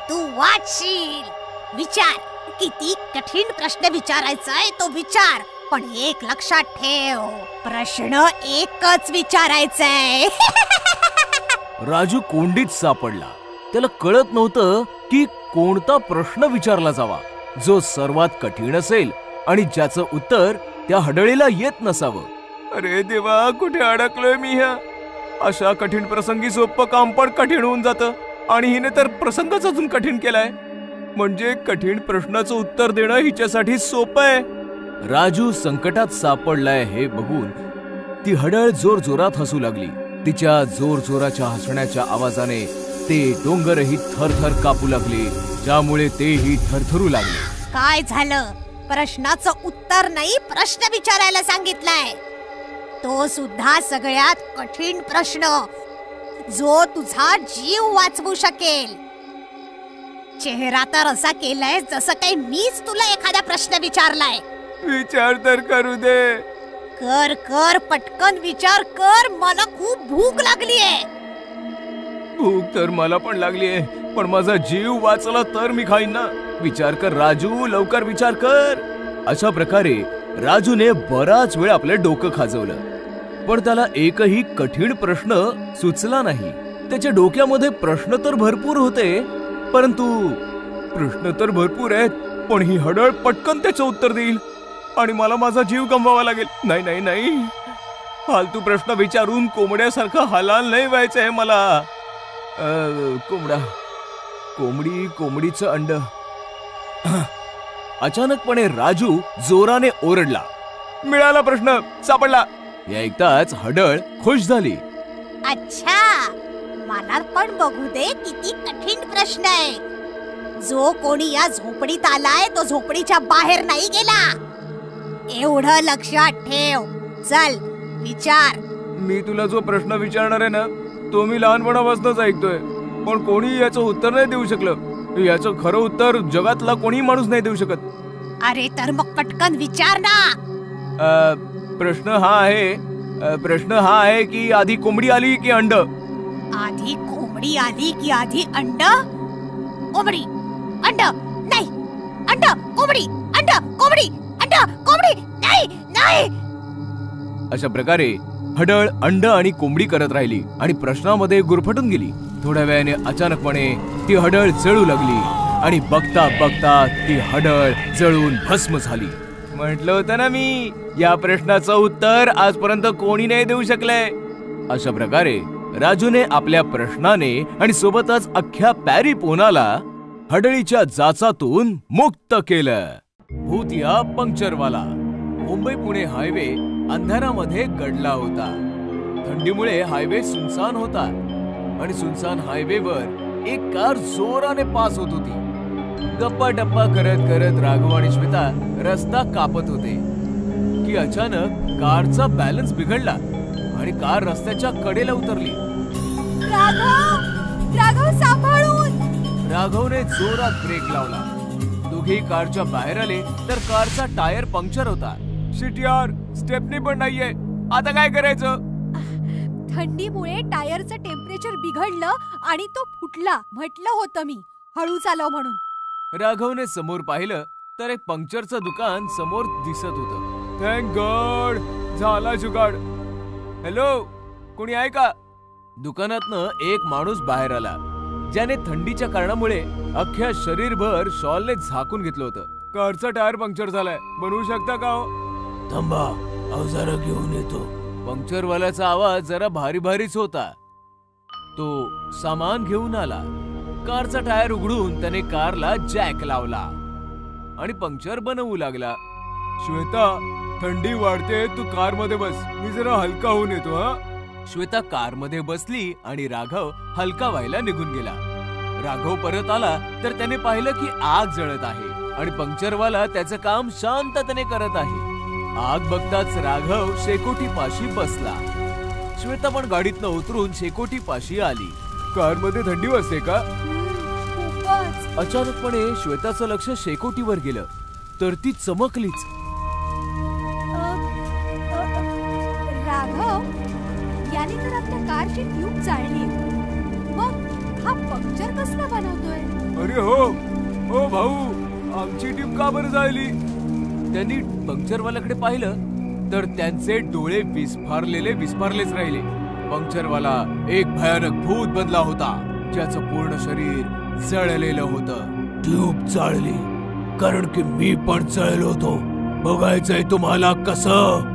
तू वाचशील. विचार, किती कठीण प्रश्न विचारायचा आहे तो विचार. पण एक लक्षात ठेव, प्रश्न एकच विचारायचाय. राजू कोंडीत सापडला. त्याला कळत नव्हतं की कोणता प्रश्न विचारला जावा जो सर्वात कठीण असेल आणि ज्याचं उत्तर त्या हडळीला येत नसावं. अरे देवा, कुठे अडकलोय मी ह्या. अशा कठीण प्रसंगी सोपं काम पण कठीण होऊन जातं आणि हिने तर प्रसंगच अजून कठीण केलाय. म्हणजे कठीण प्रश्नाचं उत्तर देणं हिच्यासाठी सोपं आहे. राजू संकटात सापडलाय हे बघून ती हडळ जोर जोरात हसू लागली. तिच्या जोर जोराच्या हसण्याच्या आवाजाने ते डोंगरही थरथर कापू लागले, ज्यामुळे तेही थरथरू लागले. काय झालं? प्रश्नाचं उत्तर नाही, प्रश्न विचारायला सांगितलाय. तो सुद्धा सगळ्यात कठीण प्रश्न, जो तुझा जीव वाचवू शकेल. चेहरा तर असा केलाय जसं काही मीच तुला एखादा प्रश्न विचारलाय. विचार तर करू दे. कर कर, पटकन विचार कर. मला खूप भूक लागलीये. भूक तर मला पण लागलीये, पण माझा जीव वाचला तर मी खाईन ना. विचार कर राजू, लवकर विचार कर. अशा प्रकारे राजूने बराच वेळ आपलं डोकं खाजवलं, पण त्याला एकही कठीण प्रश्न सुचला नाही. त्याच्या डोक्यामध्ये प्रश्न तर भरपूर होते, परंतु प्रश्न तर भरपूर आहेत, पण ही हडळ पटकन त्याचं उत्तर देईल आणि मला माझा जीव गमवावा लागेल. नाही नाही नाही, फालतू प्रश्न विचारून कोंबड्यासारखं हलाल नाही व्हायचं आहे मला. कोंबडीचं अंड. अचानकपणे राजू जोराने ओरडला. मिळाला, प्रश्न सापडला. हे ऐकताच हडळ खुश झाली. अच्छा, मला पण बघू दे किती कठीण प्रश्न आहे. जो कोणी या झोपडीत आलाय तो झोपडीच्या बाहेर नाही गेला, एवढं लक्षात ठेव. चल विचार. मी तुला जो प्रश्न विचारणार आहे ना, तो मी लहानपणापासूनच ऐकतोय, पण कोणी याचं उत्तर नाही देऊ शकलं. याचं खरं उत्तर जगातला कोणी माणूस नाही देऊ शकत. अरे तर मग पटकन विचार ना. प्रश्न हा आहे की आधी कोंबडी आली की अंड? आधी कोंबडी आली की आधी अंड? कोंबडी. अंड नाही, अंड कोंबडी, अंड कोंबडी, अंड कोंबडी, नाही नाही. अशा प्रकारे हडळ अंड आणि कोंबडी करत राहिली आणि प्रश्नामध्ये गुरफटून गेली. थोड्या वेळाने अचानकपणे ती हडळ जळू लागली आणि बघता बघता ती हडळ जळून भस्म झाली. म्हटलं होतं ना मी, या प्रश्नाचं उत्तर आजपर्यंत कोणी नाही देऊ शकलंय. अशा प्रकारे राजूने आपल्या प्रश्नाने आणि सोबतच अख्ख्या पॅरिपोनाला हडळीच्या जाचातून मुक्त केलं. भूत या पंक्चरवाला. मुंबई पुणे हायवे अंधारामध्ये गडला होता. थंडीमुळे हायवे सुनसान होता आणि सुनसान हायवेवर एक कार जोराने पास होत होती. गप्पा टप्पा करत करत राघव आणि श्वेता रस्ता कापत होते की अचानक कारचा बॅलन्स बिघडला आणि कार रस्त्याच्या कडेला उतरली. राघव सांभाळून. राघवने जोरात ब्रेक लावला. दोघेही कारच्या बाहेर आले तर कारचा टायर पंक्चर होता. शिट यार, स्टेपनी पण नाहीये, आता काय करायचं? थंडीमुळे टायरचं टेम्परेचर बिघडलं आणि तो फुटला. म्हटलं होतं मी हळू चालव म्हणून. राघवने समोर पाहिलं तर एक पंक्चरचं दुकान समोर दिसत होतं. थँक गॉड, झाला जुगाड. हॅलो, कोणी आहे का? दुकानातनं एक माणूस बाहेर आला ज्याने थंडीच्या कारणामुळे अख्ख्या शरीरभर शॉलने झाकून घेतलं होतं. कारचा टायर पंक्चर झालाय, बनवू शकता का हो? थांबा, अवजार घेऊन येतो. पंक्चरवाल्याचा आवाज जरा भारी भारीच होता. तो सामान घेऊन आला. कारचा टायर उघडून त्याने कारला जॅक लावला आणि पंक्चर बनवू लागला. श्वेता, थंडी वाढते, तू कार मध्ये बस, मी जरा हलका होऊन येतो. हा. श्वेता कार मध्ये बसली आणि राघव हलका व्हायला निघून गेला. राघव परत आला तर त्याने पाहिलं की आग जळत आहे आणि पंक्चरवाला त्याचं काम शांततेने करत आहे. आग बघताच राघव शेकोटी पाशी बसला. श्वेता पण गाडीतनं उतरून शेकोटी पाशी आली. कार मध्ये थंडी वाजते का? खूपच. अचानकपणे श्वेताचं लक्ष शेकोटीवर गेलं तर ती चमकलीच. राघव, याने तर आपल्या कारची ट्यूब जाळली. मग हा पंक्चर कसला बनवतोय? अरे हो भाऊ, आमची ट्यूब का बरं जाळली? त्यांनी पंक्चरवाल्याकडे पाहिलं तर त्यांचे डोळे विस्फारलेच राहिले. पंक्चरवाला एक भयानक भूत बनला होता ज्याचं पूर्ण शरीर जळलेलं होतं. ट्यूब जाळली कारण की मी पण जळलो होतो. बघायचंय तुम्हाला कसं?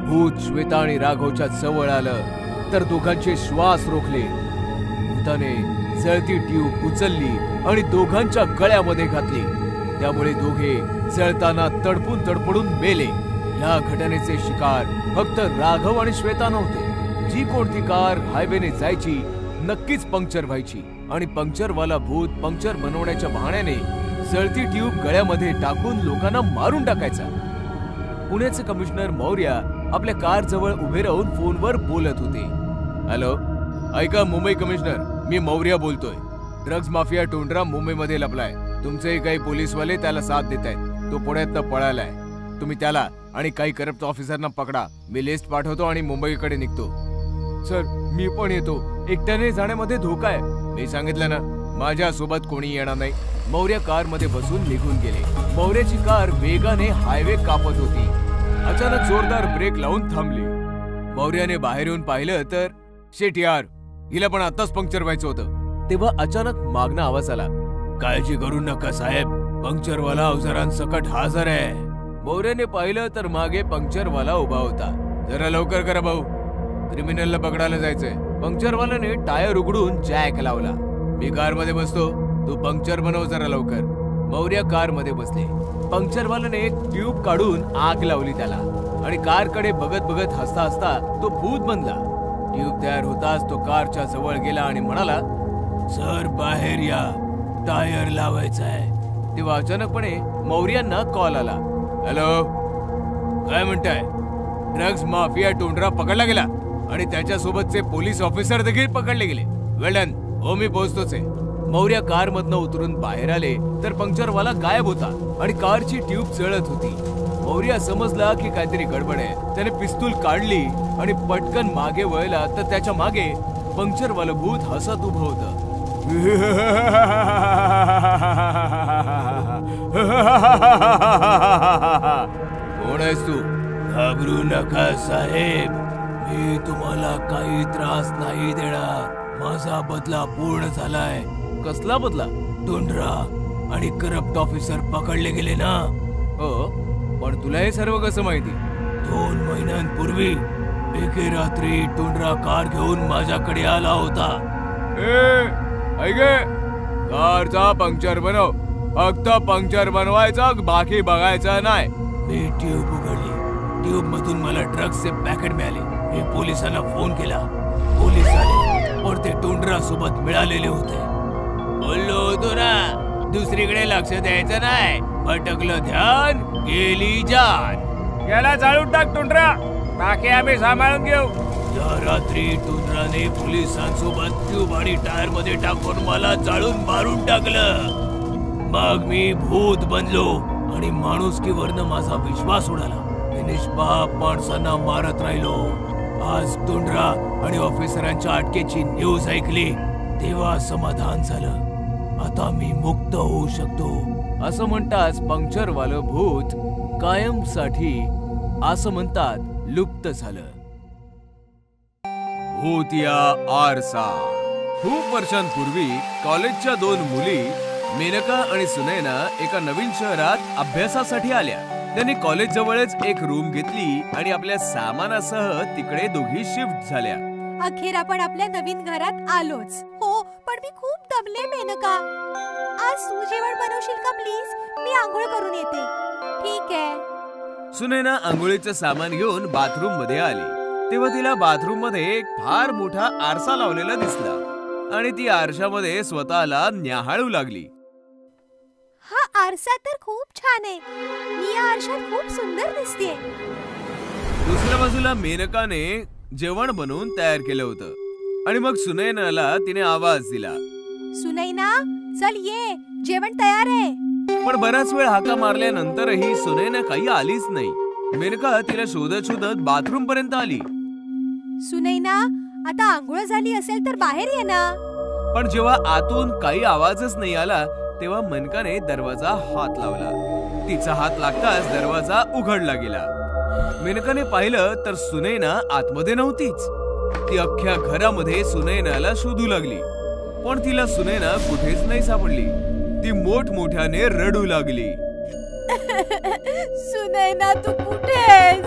भूत श्वेता आणि राघवच्या जवळ आलं तर दोघांचे श्वास रोखले. भूताने जळती ट्यूब उचलली आणि दोघांच्या गळ्यामध्ये घातली. त्यामुळे दोघे जळताना तडफडून मेले. या घटनेचे शिकार फक्त राघव आणि श्वेता नव्हते. जी कोणती कार हायवेने जायची नक्कीच पंक्चर व्हायची आणि पंक्चरवाला भूत पंक्चर बनवण्याच्या बहाण्याने जळती ट्यूब गळ्यामध्ये टाकून लोकांना मारून टाकायचा. पुण्याचे कमिशनर मौर्य आपल्या कार जवळ उभे राहून फोनवर बोलत होते. हॅलो, ऐका मुंबई कमिशनर, मी मौर्य बोलतोय. ड्रग्ज माफिया टोंडरा मुंबईमध्ये लपलाय. तुमचे काही पोलीसवाले त्याला साथ देत आहेत. तो पुण्यातनं पळालाय. तुम्ही त्याला आणि काही करप्ट ऑफिसरना पकडा. मी लिस्ट पाठवतो आणि मुंबईकडे निघतो. सर, मी पण येतो. एकट्याने जाण्यामध्ये धोका आहे. मी सांगितलं ना, माझ्या सोबत कोणी येणार नाही. मौर्य कार मध्ये बसून निघून गेले. मौर्याची कार वेगाने हायवे कापत होती. अचानक जोरदार ब्रेक लावून थांबली. मौर्याने बाहेर येऊन पाहिलं तर शेट यार, हिला पण आताच पंक्चर व्हायचं होतं. तेव्हा अचानक मागणं आवाज आला. काळजी करू नका साहेब, पंक्चरवाला अवजारांसकट हजर आहे. मौर्याने पाहिलं तर मागे पंक्चरवाला उभा होता. जरा लवकर करा भाऊ, क्रिमिनलला पकडायला जायचंय. पंक्चरवाल्याने टायर उघडून जॅक लावला. मी कार मध्ये बसतो, तू पंक्चर बनव जरा लवकर. मौर्य कार मध्ये बसले. पंक्चरवाल्याने एक ट्यूब काढून आग लावली त्याला आणि कारकडे बघत बघत हसता हसता तो भूत बनला. ट्यूब तयार होताच तो कारच्या जवळ गेला आणि म्हणाला, सर बाहेर या, टायर लावायचा आहे. तेव्हा अचानकपणे मौर्यांना कॉल आला. हॅलो, काय म्हणताय? ड्रग्ज माफिया टोंडरा पकडला गेला आणि त्याच्यासोबतचे पोलीस ऑफिसर देखील पकडले गेले. वेल डन. हो, मी पोहोचतोच आहे. मौर्य कार मधनं उतरून बाहेर आले तर पंक्चरवाला गायब होता आणि कारची ट्यूब जळत होती. मौर्य समजला की काहीतरी गडबड आहे. त्याने पिस्तूल काढली आणि पटकन मागे वळला तर त्याच्या मागे पंक्चरवालं भूत हसत उभं होतं. कोण आहेस तू? घाबरू नका साहेब, मी तुम्हाला काही त्रास नाही देणार. माझा बदला पूर्ण झालाय. कसला बदला? टुंड्रा आणि करप्ट ऑफिसर पकडले गेले ना. हो, पण तुला हे सर्व कसं माहिती? 2 महिन्यांपूर्वी एके रात्री टुंड्रा कार घेऊन माझ्याकडे आला होता. ऐक, कारचा पंक्चर बनव. फक्त पंक्चर बनवायचा, बाकी बघायचा नाही. मी ट्यूब उघडली. ट्यूब मधून मला ड्रग्सचे पॅकेट मिळाले. मी पोलिसांना फोन केला. पोलीस आले, पण ते टुंड्रा सोबत मिळालेले होते. बोललो होतो ना, दुसरीकडे लक्ष द्यायचं नाही. भटकलं ध्यान, गेली जान. याला जाळून टाक टुंड्रा, बाकी आम्ही सांभाळून घेऊ. त्या रात्री टुंड्राने पोलिसांसोबत ट्यूब आणि टायर मध्ये टाकून मला जाळून मारून टाकलं. मग मी भूत बनलो आणि माणुसकीवरनं माझा विश्वास उडाला. मी निष्पाप माणसांना मारत राहिलो. आज टुंड्रा आणि ऑफिसरांच्या अटकेची न्यूज ऐकली तेव्हा समाधान झालं. आता मी मुक्त होऊ शकतो. असं म्हणताच पंक्चरवालं भूत कायमसाठी असं म्हणतात लुप्त झालं. भूतिया आरसा. खूप वर्षांपूर्वी कॉलेजच्या 2 मुली मेनका आणि सुनैना एका नवीन शहरात अभ्यासासाठी आल्या. त्यांनी कॉलेज जवळच एक रूम घेतली आणि आपल्या सामानासह तिकडे दोघी शिफ्ट झाल्या. अखेर आपण आपल्या नवीन घरात आलोच. हो, पण मी खूप दमले मेनका. आज तू जेवण बनवशील का प्लीज? मी आंघोळ करून येते. ठीक आहे. सुनैना आंघोळीचं सामान घेऊन बाथरूम मध्ये आली तेव्हा तिला बाथरूम मध्ये एक फार मोठा आरसा लावलेला दिसला आणि ती आरशामध्ये स्वतःला न्याहाळू लागली. हा आरसा तर खूप छान आहे. मी या आरशात खूप सुंदर दिसतेय. दुसऱ्या बाजूला मेनकाने जेवण बनवून तयार केलं होतं आणि मग सुनैनाला तिने आवाज दिला. सुनैना, चल ये, जेवण तयार आहे. पण बराच वेळ हाका मारल्यानंतरही सुनैना काही आलीच नाही. मेनका तिला शोधत शोधत बाथरूम पर्यंत आली. सुनैना, आता आंघोळ झाली असेल तर बाहेर ये ना. पण जेव्हा आतून काही आवाजच नाही आला तेव्हा मेनकाने दरवाजा हात लावला. तिचा हात लागताच दरवाजा उघडला गेला. मेनकाने पाहिलं तर सुनैना आतमध्ये नव्हतीच. ती अख्ख्या घरामध्ये सुनैनाला शोधू लागली, पण तिला सुनैना कुठेच नाही सापडली. ती मोठमोठ्याने रडू लागली. सुनैना, तू कुठे आहेस?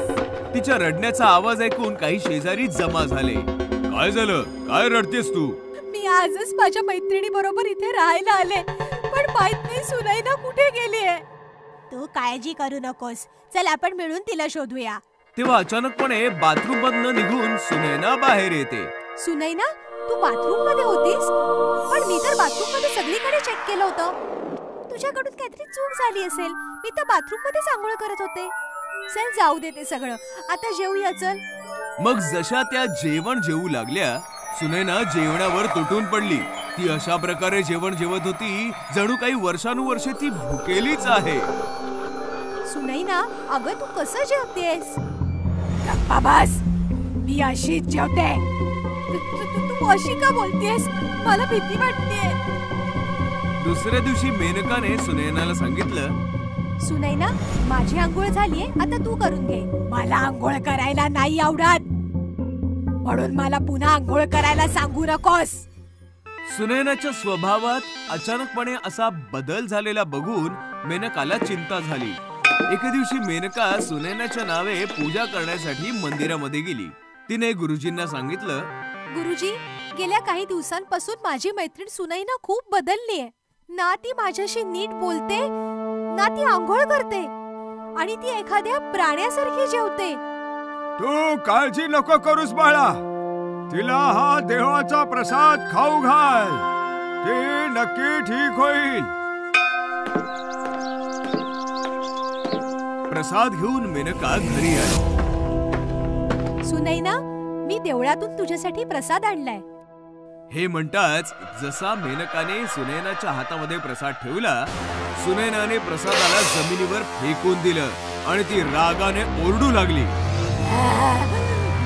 तिच्या रडण्याचा आवाज ऐकून काही शेजारी जमा झाले. काय झालं? काय रडतेस तू? मी आजच माझ्या मैत्रिणी बरोबर इथे राहायला आले, पण माहित नाही सुनैना कुठे गेलीये. तू काळजी करू नकोस. चल आपण मिळून तिला शोधूया. तेव्हा अचानकपणे बाथरूम मधनं निघून सुनैना बाहेर येते. सुनैना, तू बाथरूम मध्ये होतीस? पण मी तर बाथरूम मध्ये सगळीकडे चेक केलं होतं. तुझ्याकडून काहीतरी चूक झाली असेल. मी तर बाथरूम मध्ये आंघोळ करत होते. चल जाऊ दे ते सगळं, आता जेवूया चल. मग जशा त्या जेवण जेवू लागल्या सुनैना जेवणावर तुटून पडली. ती अशा प्रकारे जेवण जेवत होती जणू काही वर्षानुवर्षे ती भुकेलीच आहे. सुनैना, अगं तू कसं जेवतेस? गप्पा बस, मी अशीच जेवते. तू अशी का बोलतेस? मला भीती वाटते. दुसऱ्या दिवशी मेनकाने सुनैनाला सांगितलं, सुनैना, माझी आंघोळ झालीये, आता तू करून घे. मला आंघोळ करायला नाही आवडत, म्हणून मला पुन्हा आंघोळ करायला सांगू नकोस. सुनैनाच्या स्वभावात अचानकपणे असा बदल झालेला बघून मेनकाला चिंता झाली. एके दिवशी मेनका सुनैनाच्या नावे पूजा करण्यासाठी मंदिरामध्ये गेली. तिने गुरुजींना सांगितलं, गुरुजी, गेल्या काही दिवसांपासून माझी मैत्रीण सुनैना खूप बदललीये. ना ती माझ्याशी नीट बोलते, ना ती आंघोळ करते, आणि ती एखाद्या प्राण्यासारखी जेवते. तू काळजी नको करूस बाळा. तिला हा देवाचा प्रसाद खाऊ घाल. ती नक्की ठीक होईल. प्रसाद घेऊन मेनका घरी आली. सुनैना, मी देवळातून तुझ्यासाठी प्रसाद आणलाय. हे म्हणताच जसा मेनकाने सुनैनाच्या हातामध्ये प्रसाद ठेवला, सुनैनाने प्रसादाला जमिनीवर फेकून दिलं आणि ती रागाने ओरडू लागली.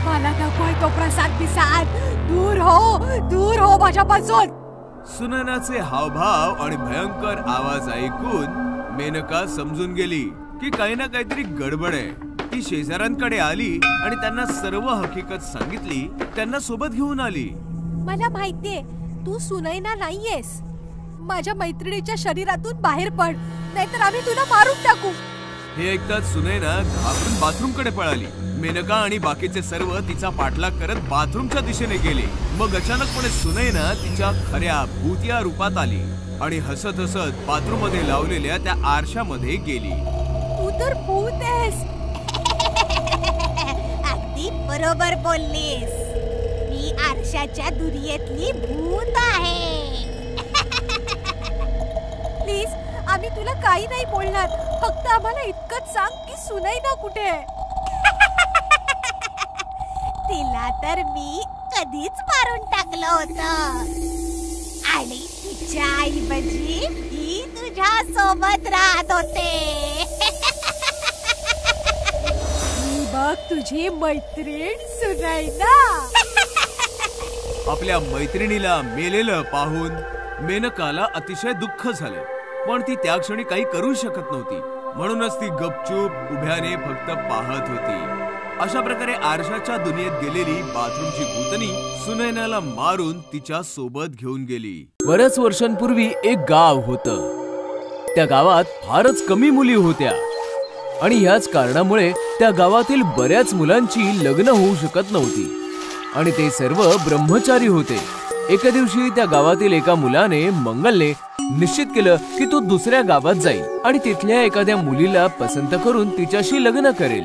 मला नकोय तो प्रसाद. दूर हो माझ्यापासून. सुनैनाचे हावभाव आणि भयंकर आवाज ऐकून मेनका समजून गेली की काही ना काहीतरी गडबड आहे. ती शेजाऱ्यांकडे आली आणि त्यांना सर्व हकीकत सांगितली. त्यांना सोबत घेऊन आली. मला माहितीये तू सुनैना नाहीयेस. माझ्या मैत्रिणीच्या शरीरातून बाहेर पड, नाहीतर आम्ही तुला मारून टाकू. हे ऐकताच सुनैना घाबरून बाथरूम कडे पळाली. मेनका आणि बाकीचे सर्व तिचा पाठलाग करत बाथरूमच्या दिशेने गेले. मग अचानकपणे सुनैना तिच्या खऱ्या भूतिया रूपात आली आणि हसत हसत बाथरूम मध्ये लावलेल्या त्या आरशामध्ये गेली. तू तर भूत आहेस. अगदी बरोबर बोललीस. मी आरशाच्या दुनियेतली भूत आहे. प्लीज, आम्ही तुला काही नाही बोलणार. फक्त आम्हाला इतकंच सांग की सुनैना कुठे आहे. तिला तर मी कधीच मारून टाकलं होतं आणि तिच्या ऐवजी ती तुझ्या सोबत राहत होते. बघ तुझी मैत्रीण सुनैना. आपल्या मैत्रिणीला मेलेलं पाहून मेनकाला अतिशय दुःख झालं. पण ती त्या क्षणी काही करू शकत नव्हती. म्हणूनच ती गपचूप उभ्याने फक्त पाहत होती. अशा प्रकारे आरशाच्या दुनियेत गेलेली बाथरूमची भूतनी सुनैनाला मारून तिच्या सोबत घेऊन गेली. बऱ्याच वर्षांपूर्वी एक गाव होतं. त्या गावात फारच कमी मुली होत्या आणि ह्याच कारणामुळे त्या गावातील बऱ्याच मुलांची लग्न होऊ शकत नव्हती आणि ते सर्व ब्रह्मचारी होते. एका दिवशी त्या गावातील एका मुलाने मंगलने निश्चित केलं की तो दुसऱ्या गावात जाईल आणि तिथल्या एखाद्या मुलीला पसंत करून तिच्याशी लग्न करेल.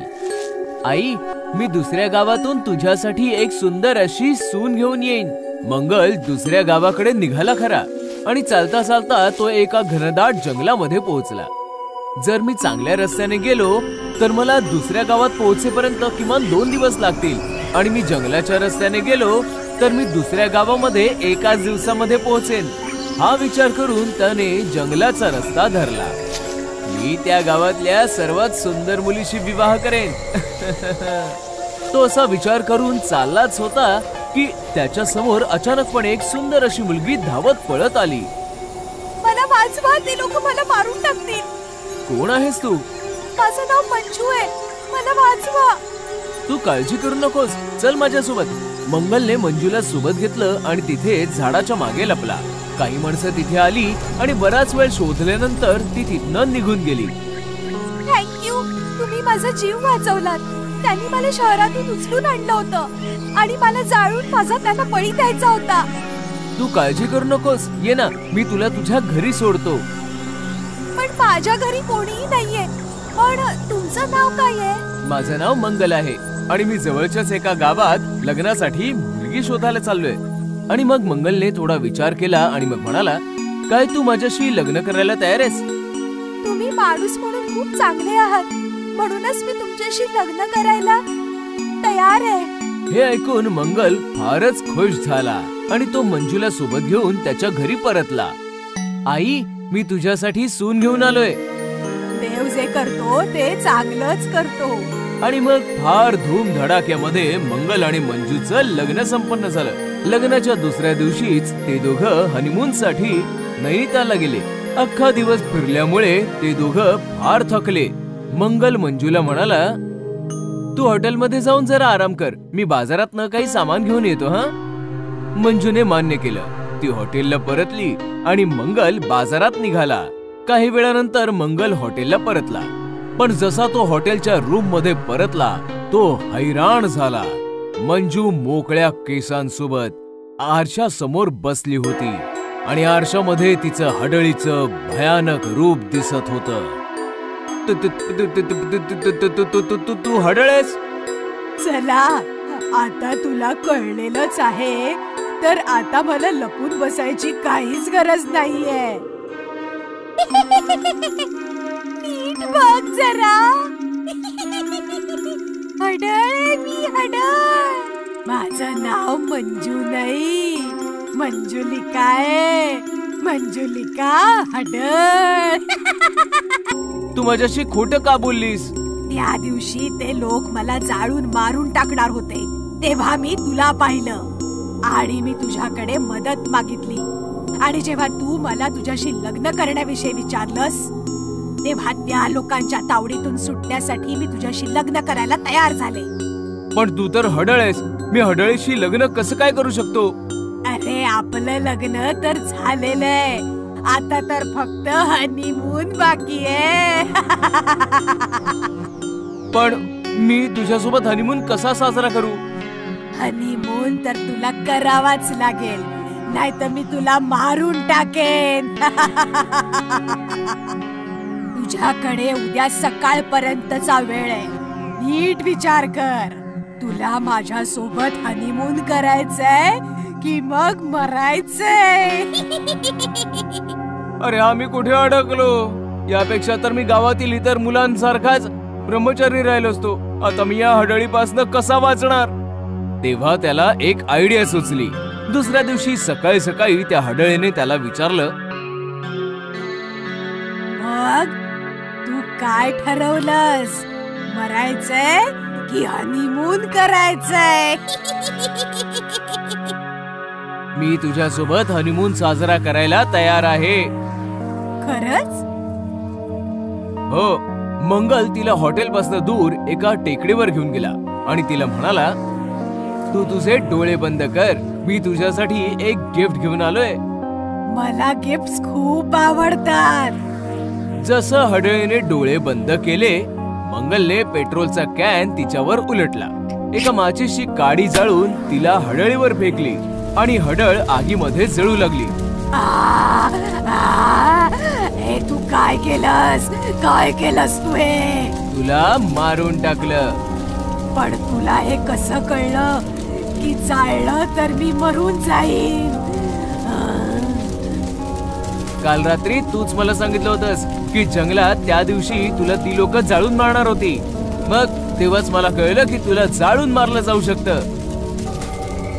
आई, मी दुसऱ्या गावातून तुझ्यासाठी एक सुंदर अशी सून घेऊन येईन. मंगल दुसऱ्या गावाकडे निघाला खरा आणि चालता चालता तो एका घनदाट जंगलामध्ये पोहोचला. जर मी चांगल्या रस्त्याने गेलो तर मला दुसऱ्या गावात पोहोचेपर्यंत किमान 2 दिवस लागतील आणि मी जंगलाच्या रस्त्याने गेलो तर मी दुसऱ्या गावामध्ये एकाच दिवसामध्ये पोहोचेन. हा विचार करून त्याने जंगलाचा रस्ता धरला. मी त्या गावातल्या सर्वात सुंदर मुलीशी विवाह करेन. तो असा विचार करून चाललाच होता की त्याच्या समोर अचानकपणे एक सुंदर अशी मुलगी धावत पळत आली. मला वाचवा, ते लोक मला मारून टाकतील. कोण आहेस तू? माझं नाव मंजू आहे. मला वाचवा. तू काळजी करू नकोस, चल माझ्यासोबत. मंगलने मंजूला सोबत घेतलं आणि तिथे झाडाच्या मागे लपला. काही माणसं तिथे आली आणि बराच वेळ शोधल्यानंतर ती तिथनं निघून गेली. थँक्यू, तुम्ही माझा जीव वाचवलात. त्यांनी मला शहरातून उचलून आणलं होतं आणि मला जाळून माझा त्यांना बळी द्यायचा होता. तू काळजी करू नकोस, ये ना, मी तुला तुझ्या घरी सोडतो. पण माझ्या घरी कोणीही नाहीये. पण तुमचं नाव काय आहे? माझं नाव मंगल आहे आणि मी जवळच्याच एका गावात लग्नासाठी मुलगी शोधायला चाललोय. आणि मग मंगलने थोडा विचार केला आणि मग म्हणाला, काय तू माझ्याशी लग्न करायला तयार आहेस? तुम्ही माणूस म्हणून खूप चांगले आहात, म्हणूनच मी तुमच्याशी लग्न करायला तयार आहे. हे ऐकून मंगल फारच खुश झाला आणि तो मंजूला सोबत घेऊन त्याच्या घरी परतला. आई, मी तुझ्यासाठी सून घेऊन आलोय. देव जे करतो ते चांगलंच करतो. आणि मग फार धूमधडाक्यामध्ये मंगल आणि मंजूचं लग्न संपन्न झालं. लग्नाच्या दुसऱ्या दिवशीच ते दोघं हनीमून साठी नैनितालला गेले. अख्खा दिवस फिरल्यामुळे ते दोघं फार थकले. मंगल मंजूला म्हणाला, तू हॉटेलमध्ये जाऊन जरा आराम कर, मी बाजारातनं काही सामान घेऊन येतो. हा. मंजूने मान्य केलं. ती हॉटेलला परतली आणि मंगल बाजारात निघाला. काही वेळानंतर मंगल हॉटेलला परतला. पण जसा तो हॉटेलच्या रूम मध्ये परतला तो हैराण झाला. मंजू मोकळ्या केसांसोबत आरशा समोर बसली होती आणि आरशामध्ये तिचं हडळीचं भयानक रूप दिसत होतं. तू हडळेस? चला, आता तुला कळलेलंच आहे, तर आता मला लपून बसायची काहीच गरज नाहीये. नीट बघ जरा. हडळ, मी हडळ. माझं नाव मंजू नाही, मंजुलिका आहे. मंजुलिका हडळ. तू माझ्याशी खोटं का बोललीस? त्या दिवशी ते लोक मला जाळून मारून टाकणार होते, तेव्हा मी तुला पाहिलं आणि मी तुझ्याकडे मदत मागितली. आणि जेव्हा तू मला तुझ्याशी लग्न करण्याविषयी विचारलंस तेव्हा त्या लोकांच्या तावडीतून सुटण्यासाठी मी तुझ्याशी लग्न करायला तयार झाले. पण तू तर हडळ आहेस. मी हडळीशी लग्न कसं काय करू शकतो? अरे आपलं लग्न तर झालेलंय, आता तर फक्त हनीमून बाकी आहे. पण मी तुझ्यासोबत हनीमून कसा साजरा करू? हनीमून तर तुला करावाच लागेल, नाहीतर मी तुला मारून टाकेन. तुझ्याकडे उद्या सकाळपर्यंतचा वेळ आहे. नीट विचार कर, तुला माझ्या सोबत हनीमून करायचंय की मग मरायचंय? अरे आम्ही कुठे अडकलो? यापेक्षा तर मी गावातील इतर मुलांसारखाच ब्रह्मचारी राहिलो असतो. आता मी या हडळीपासनं कसा वाचणार? तेव्हा त्याला एक आयडिया सुचली. दुसऱ्या दिवशी सकाळी सकाळी त्या हडळीने त्याला विचारलं, मग तू काय ठरवलंस? मरायचंय की हनीमून करायचंय? मी तुझ्यासोबत हनीमून साजरा करायला तयार आहे. खरंच? हो. मंगल तिला हॉटेलपासून दूर एका टेकडीवर घेऊन गेला आणि तिला म्हणाला, तू तुझे डोळे बंद कर, मी तुझ्यासाठी एक गिफ्ट घेऊन आलोय. मला गिफ्ट्स खूप आवडतात. जसं हडळीने डोळे बंद केले, मंगलने पेट्रोलचा कॅन तिच्यावर उलटला. एका माचीची काडी जाळून तिला हडळीवर फेकली आणि हडळ आगीमध्ये जळू लागली. हे तू काय केलंस? काय केलंस तू? हे तुला मारून टाकलं. पण तुला हे कसं कळलं की जाळलं तर मी मरून जाईन? काल रात्री तूच मला सांगितलं होतंस की जंगलात त्या दिवशी तुला ती लोक जाळून मारणार होती. मग तेव्हाच मला कळलं की तुला जाळून मारलं जाऊ शकतं.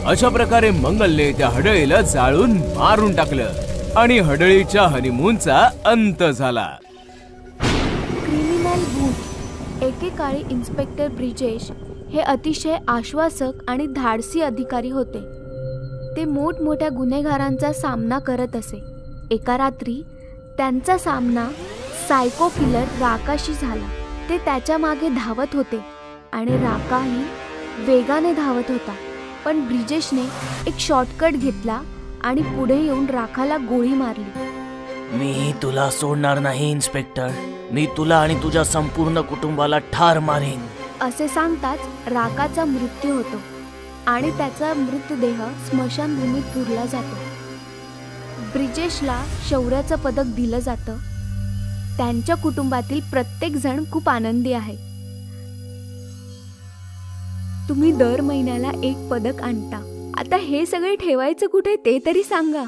अशा प्रकारे मंगलने त्या हडळीला जाळून मारून टाकलं आणि हडळीच्या हनीमूनचा अंत झाला. क्रिमिनल भूत. एकेकाळी इन्स्पेक्टर ब्रिजेश हे अतिशय आश्वासक आणि धाडसी अधिकारी होते. ते मोठमोठ्या गुन्हेगारांचा सामना करत असे. एका रात्री त्यांचा सामना सायको किलर राकाशी झाला. ते त्याच्या मागे धावत होते आणि राकाही वेगाने धावत होता. पण ब्रिजेशने एक शॉर्टकट घेतला आणि पुढे येऊन राखाला गोळी मारली. मी तुला सोडणार नाही इन्स्पेक्टर. मी तुला आणि तुझ्या संपूर्ण कुटुंबाला ठार मारेन, असे सांगताच राकाचा मृत्यू होतो आणि त्याचा मृतदेह स्मशानभूमीत पुरला जातो. ब्रिजेशला शौर्याचं पदक दिलं जातं. त्यांच्या कुटुंबातील प्रत्येक जण खूप आनंदी आहे. तुम्ही दर महिन्याला एक पदक आणता. आता हे सगळे ठेवायचं कुठे ते तरी सांगा.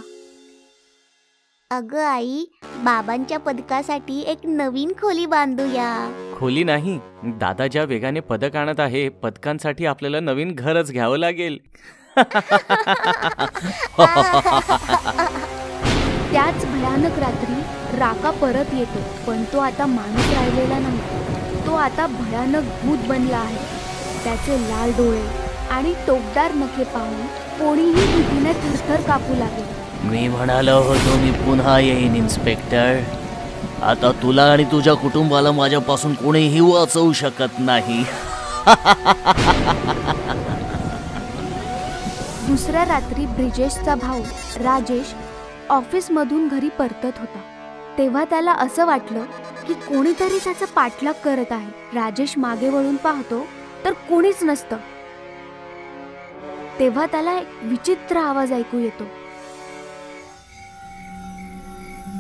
अगं आई, बाबांच्या पदकासाठी एक नवीन खोली बांधूया. खोली नाही, दादा ज्या वेगाने पदक आणत आहे, पदकांसाठी आपल्याला नवीन घरच घ्यावं लागेल. त्याच भयानक रात्री राका परत येतो, पण तो आता माणूस राहिलेला नाही. तो आता भयानक भूत बनला आहे. त्याचे लाल डोळे आणि टोकदार नखे पाहून कोणीही भीतीने थरथर कापू लागेल. मी म्हणालो होतो मी पुन्हा येईन इन्स्पेक्टर. आता तुला आणि तुझ्या कुटुंबाला माझ्यापासून कोणीही वाचवू शकत नाही. दुसऱ्या रात्री ब्रिजेशचा भाऊ राजेश ऑफिसमधून घरी परतत होता. तेव्हा त्याला असं वाटलं की कोणीतरी त्याचा पाठलाग करत आहे. राजेश मागे वळून पाहतो तर कोणीच नसतं. तेव्हा त्याला एक विचित्र आवाज ऐकू येतो.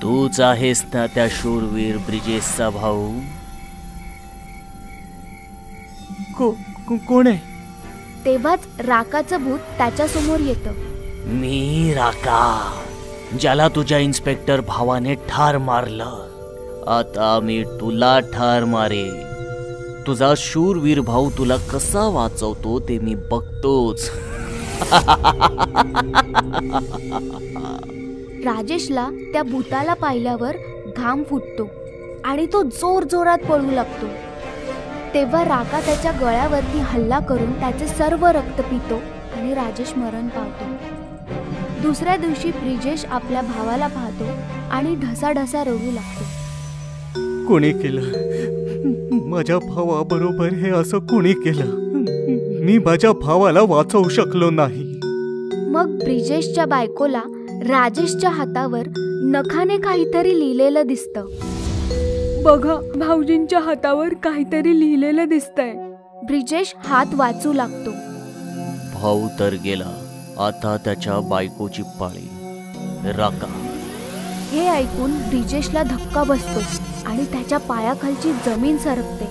तूच आहेस ना त्या शूरवीर ब्रिजेशचा भाऊ? कोण आहे? तेव्हाच राकाचं भूत त्याच्या समोर येतं. मी राका, ज्याला तुझ्या इन्स्पेक्टर भावाने ठार मारलं. आता मी तुला ठार मारेन. तुझा शूरवीर भाऊ तुला कसा वाचवतो ते मी बघतोच. राजेशला त्या भूताला पाहिल्यावर घाम फुटतो आणि तो जोर जोरात पळू लागतो. तेव्हा राका त्याच्या गळ्यावरती हल्ला करून त्याचे सर्व रक्त पितो आणि राजेश मरण पावतो. दुसऱ्या दिवशी ब्रिजेश आपल्या भावाला पाहतो आणि ढसाढसा रडू लागतो. कोणी केलं? माझ्या भावाबरोबर हे असं कोणी केलं? मी माझ्या भावाला वाचवू शकलो नाही. मग ब्रिजेशच्या बायकोला राजेशच्या हातावर नखाने काहीतरी लिहिलेलं दिसतं. बघा, भाऊजींच्या हातावर काहीतरी लिहिलेलं दिसतंय. ब्रिजेश हात वाचू लागतो. भाऊ तर गेला, आता त्याच्या बायकोची पाळी. राका. हे ऐकून ब्रिजेशला धक्का बसतो आणि त्याच्या पायाखालची जमीन सरकते.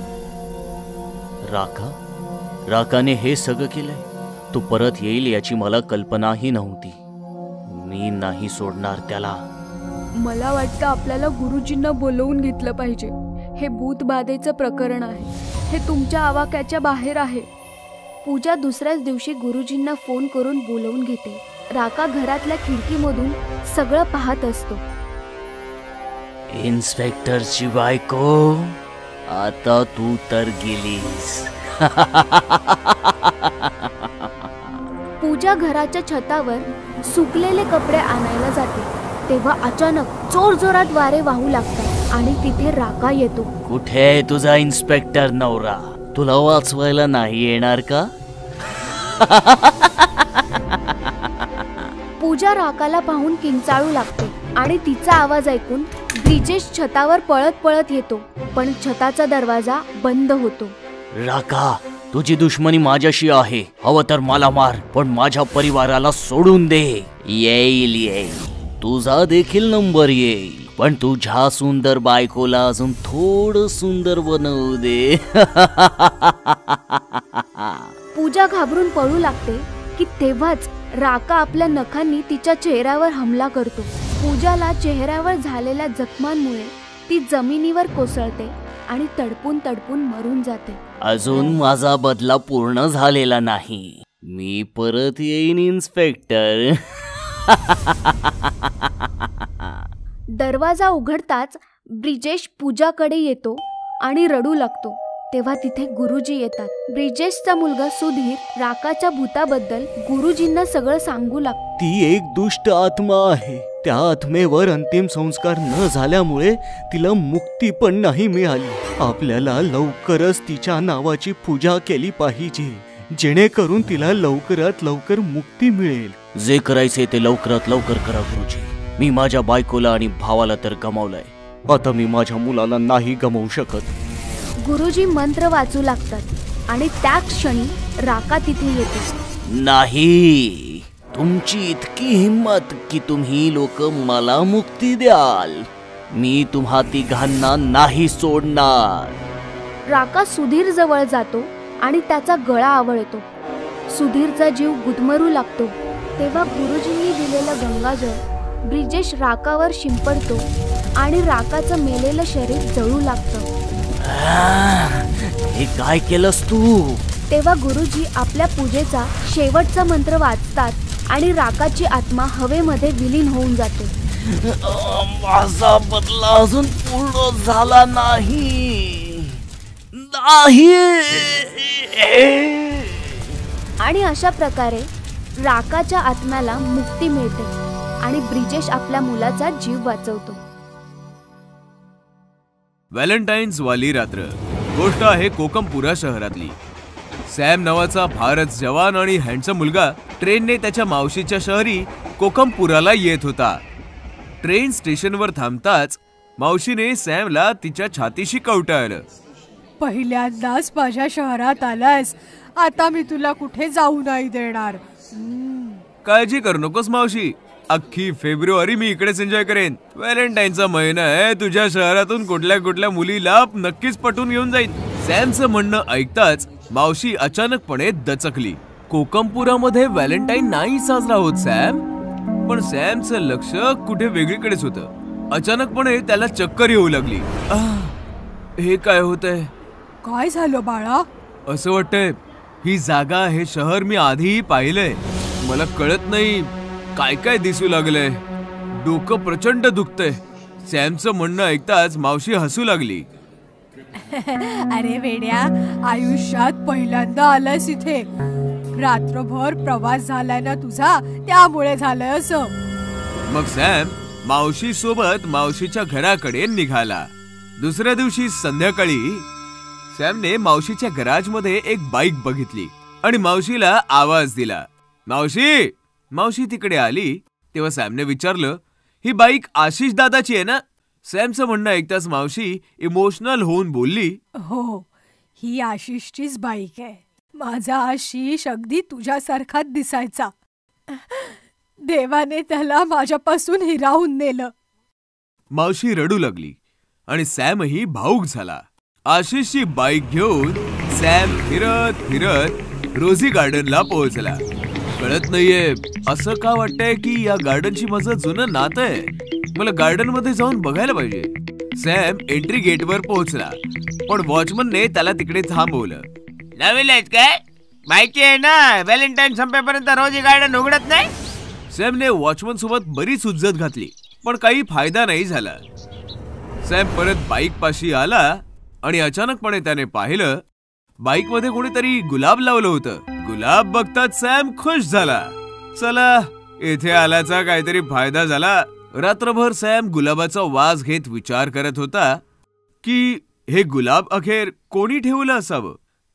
राका? राकाने हे सगळं केलंय? तू परत येईल याची मला कल्पनाही नव्हती. मी नाही सोडणार त्याला. मला वाटतं आपल्याला गुरुजींना बोलवून घेतलं पाहिजे. हे भूतबाधेचं प्रकरण आहे. हे तुमच्या आवाक्याच्या बाहेर आहे. पूजा दुसऱ्याच दिवशी गुरुजींना फोन करून बोलवून घेते. राका घरातल्या खिडकीमधून सगळं पाहत असतो. इन्स्पेक्टरची बायको, आता तू तर गेलीस. पूजा घराच्या छतावर सुकलेले कपडे आणायला जाते. तेव्हा अचानक जोरजोरात वारे वाहू लागतात आणि तिथे राका येतो. कुठे आहे तुझा इन्स्पेक्टर नवरा? तुला वाचवायला नाही येणार का? पूजा राकाला पाहून किंचाळू लागते आणि तिचा आवाज ऐकून ब्रिजेश छतावर पळत पळत येतो. पण छताचा दरवाजा बंद होतो. राका, तुझी दुश्मनी माझ्याशी आहे. हवं तर मला मार, पण माझ्या परिवाराला सोडून दे. येईल, तुझा देखील नंबर येईल, पण तुझ्या सुंदर बायकोला अजून थोडं सुंदर बनवू दे. पूजा घाबरून पळू लागते की तेव्हाच राका आपल्या नखांनी तिच्या चेहऱ्यावर हमला करतो. पूजाला चेहऱ्यावर झालेल्या जखमांमुळे ती जमिनीवर कोसळते आणि तडपून तडपून मरून जाते. अजून माझा बदला पूर्ण झालेला नाही. मी परत येईन इन्स्पेक्टर. दरवाजा उघडताच ब्रिजेश पूजाकडे येतो आणि रडू लागतो. तेव्हा तिथे गुरुजी येतात. ब्रिजेशचा मुलगा सुधीर राकाच्या भूताबद्दल गुरुजींना सगळं सांगू लागतो. ती एक दुष्ट आत्मा आहे. त्या आत्मेवर अंतिम संस्कार न झाल्यामुळे तिला मुक्ती पण नाही मिळाली. आपल्याला लवकरच तिच्या नावाची पूजा केली पाहिजे, जेणेकरून तिला लवकरात लवकर मुक्ती मिळेल. जे करायचे ते लवकरात लवकर करा गुरुजी. मी माझ्या बायकोला आणि भावाला तर गमावलंय, आता मी माझ्या मुलाला नाही गमावू शकत. गुरुजी मंत्र वाचू लागतात आणि त्या क्षणी राका तिथे येते. नाही, तुमची इतकी हिम्मत की तुम्ही लोक मला मुक्ती द्याल. मी तुम्हा तिघांना नाही सोडणार. राका सुधीर जवळ जातो आणि त्याचा गळा आवळतो. सुधीरचा जीव गुदमरू लागतो. तेव्हा गुरुजींनी दिलेलं गंगाजळ ब्रिजेश राकावर शिंपडतो आणि राकाचं मेलेलं शरीर जळू लागतं. हे काय केलंस तू? तेव्हा गुरुजी आपल्या पूजेचा शेवटचा मंत्र वाचतात आणि राकाची आत्मा हवेमध्ये विलीन होऊन जाते. माझा बदला अजून पूर्ण झाला नाही. आणि अशा प्रकारे राकाच्या आत्म्याला मुक्ती मिळते आणि ब्रिजेश आपल्या मुलाचा जीव वाचवतो. व्हॅलेंटाईन्स वाली रात्र. गोष्ट आहे कोकमपुरा शहरातली. सॅम नावाचा भारत जवान आणि हँडसम मुलगा ट्रेनने त्याच्या मावशीच्या शहरी कोकमपुराला येत होता. ट्रेन स्टेशनवर थांबताच मावशीने सॅमला तिच्या छातीशी कवटाळलं. पहिल्यांदाच माझ्या शहरात आलास, आता मी तुला कुठे जाऊ नाही देणार. काळजी करू नकोस मावशी, अख्खी फेब्रुवारी मी इकडेच एन्जॉय करेन. व्हॅलेंटाईनचा महिना आहे, तुझ्या शहरातून कुठल्या कुठल्या मुलीला नक्कीच पटून घेऊन जाईन. सॅमचं म्हणणं ऐकताच मावशी अचानकपणे दचकली. कोकमपुरामध्ये व्हॅलेंटाईन नाही साजरा होत सॅम. पण सॅमचं लक्ष कुठे वेगळीकडेच होतं. अचानकपणे त्याला चक्कर येऊ लागली. हे काय होतंय? काय झालं बाळा? असं वाटतंय ही जागा, हे शहर मी आधीही पाहिलंय. मला कळत नाही काय काय दिसू लागलंय. डोकं प्रचंड दुखतंय. सॅमचं म्हणणं ऐकताच मावशी हसू लागली. अरे वेड्या, आयुष्यात पहिल्यांदा आलास इथे. रात्रभर प्रवास झालाय ना तुझा, त्यामुळे झालंय असं. मग सॅम मावशी सोबत मावशीच्या घराकडे निघाला. दुसऱ्या दिवशी संध्याकाळी सॅमने मावशीच्या गॅरेज मध्ये एक बाईक बघितली आणि मावशीला आवाज दिला. मावशी. मावशी तिकडे आली तेव्हा सॅमने विचारलं, ही बाईक आशिष दादाची आहे ना? सॅमचं म्हणणं ऐकताच मावशी इमोशनल होऊन बोलली, हो, ही आशिषचीच बाईक आहे. माझा आशिष अगदी तुझ्यासारखाच दिसायचा. देवाने त्याला माझ्यापासून हिरावून नेलं. मावशी रडू लागली आणि सॅमही भावूक झाला. आशिषची बाईक घेऊन सॅम फिरत फिरत रोझी गार्डनला पोहोचला. कळत नाहीये असं का वाटतंय की या गार्डनची माझं जुनं नातं आहे. मला गार्डन मध्ये जाऊन बघायला पाहिजे. सॅम एंट्री गेटवर पोहोचला पण वॉचमनने त्याला तिकडे थांबवलं. नवीन आहेत काय? माहिती आहे ना व्हॅलेंटाईन संपेपर्यंत रोजी गार्डन उघडत नाही. सॅमने वॉचमन सोबत बरीच उज्जत घातली पण काही फायदा नाही झाला. सॅम परत बाईक पाशी आला आणि अचानकपणे त्याने पाहिलं बाईक मध्ये कोणीतरी गुलाब लावलं होतं. गुलाब बघताच सॅम खुश झाला. चला, इथे आल्याचा काहीतरी फायदा झाला. रात्रभर सॅम गुलाबाचा वास घेत विचार करत होता की हे गुलाब अखेर कोणी ठेवलं असावं.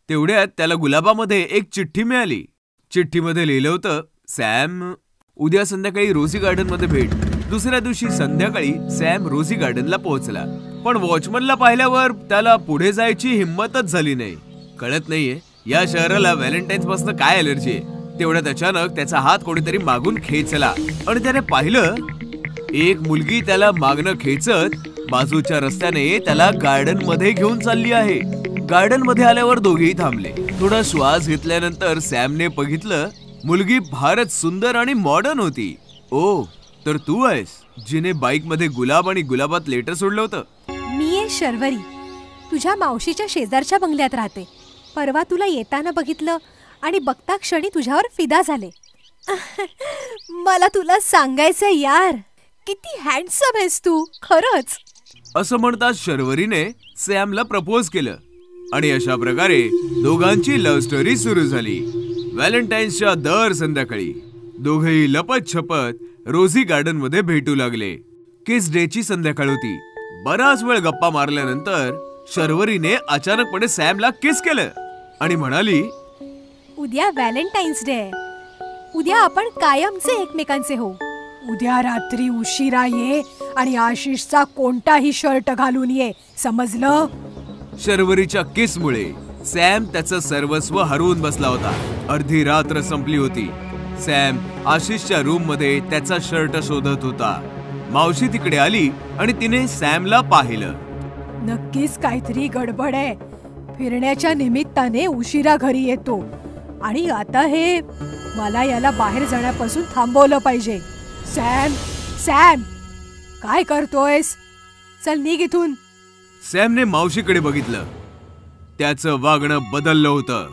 तेवढ्यात त्याला गुलाबामध्ये एक चिठ्ठी मिळाली. चिठ्ठीमध्ये लिहिलं होतं, सॅम, उद्या संध्याकाळी रोझी गार्डन मध्ये भेट. दुसऱ्या दिवशी संध्याकाळी सॅम रोझी गार्डनला पोहोचला पण वॉचमनला पाहिल्यावर त्याला पुढे जायची हिंमतच झाली नाही. कळत नाहीये या शहराला व्हॅलेंटाईन्स पासून काय अलर्जी आहे. तेवढ्यात अचानक त्याचा हात कोणीतरी मागून खेचला आणि त्याने पाहिलं एक मुलगी त्याला मागणं खेचत बाजूच्या रस्त्याने त्याला गार्डन मध्ये घेऊन चालली आहे. गार्डन मध्ये आल्यावर दोघेही थांबले. थोडा श्वास घेतल्यानंतर सॅमने बघितलं मुलगी फारच सुंदर आणि मॉडर्न होती. ओ, तर तू आहेस जिने बाईक मध्ये गुलाब आणि गुलाबात लेटर सोडलं होतं. मी आहे शर्वरी, तुझ्या मावशीच्या शेजारच्या बंगल्यात राहते. परवा तुला येताना बघितलं आणि बघता क्षणी तुझ्यावर फिदा झाले. मला तुला सांगायचंय यार, किती हँडसम आहेस तू खरंच. असं म्हणताच शर्वरीने सॅमला प्रपोज केलं आणि अशा प्रकारे दोघांची लव्ह स्टोरी सुरू झाली. व्हॅलेंटाईन्सच्या दर संध्याकाळी दोघेही लपत छपत रोझी गार्डन मध्ये भेटू लागले. किस डेची संध्याकाळ होती. बराच वेळ गप्पा मारल्यानंतर शर्वरीने अचानकपणे सॅमला किस केलं आणि म्हणाली, उद्या व्हॅलेंटाईन्स डे आहे. उद्या आपण कायमचे एकमेकांचे हो. उद्या रात्री उशिरा ये आणि आशिषचा कोणताही शर्ट घालून ये, समजलं? शर्वरीच्या किसमुळे सॅम त्याचं सर्वस्व हरवून बसला होता. अर्धी रात्र संपली होती. सॅम आशिषच्या रूम मध्ये त्याचा शर्ट शोधत होता. मावशी तिकडे आली आणि तिने सॅमला पाहिलं. नक्कीच काहीतरी गडबड आहे. फिरण्याच्या निमित्ताने उशिरा घरी येतो आणि आता हे मला याला बाहेर जाण्यापासून थांबवलं पाहिजे. सॅम, सॅम, काय करतोयस? चल निघ इथून. सॅमने मावशीकडे बघितलं. त्याचं वागणं बदललं होतं.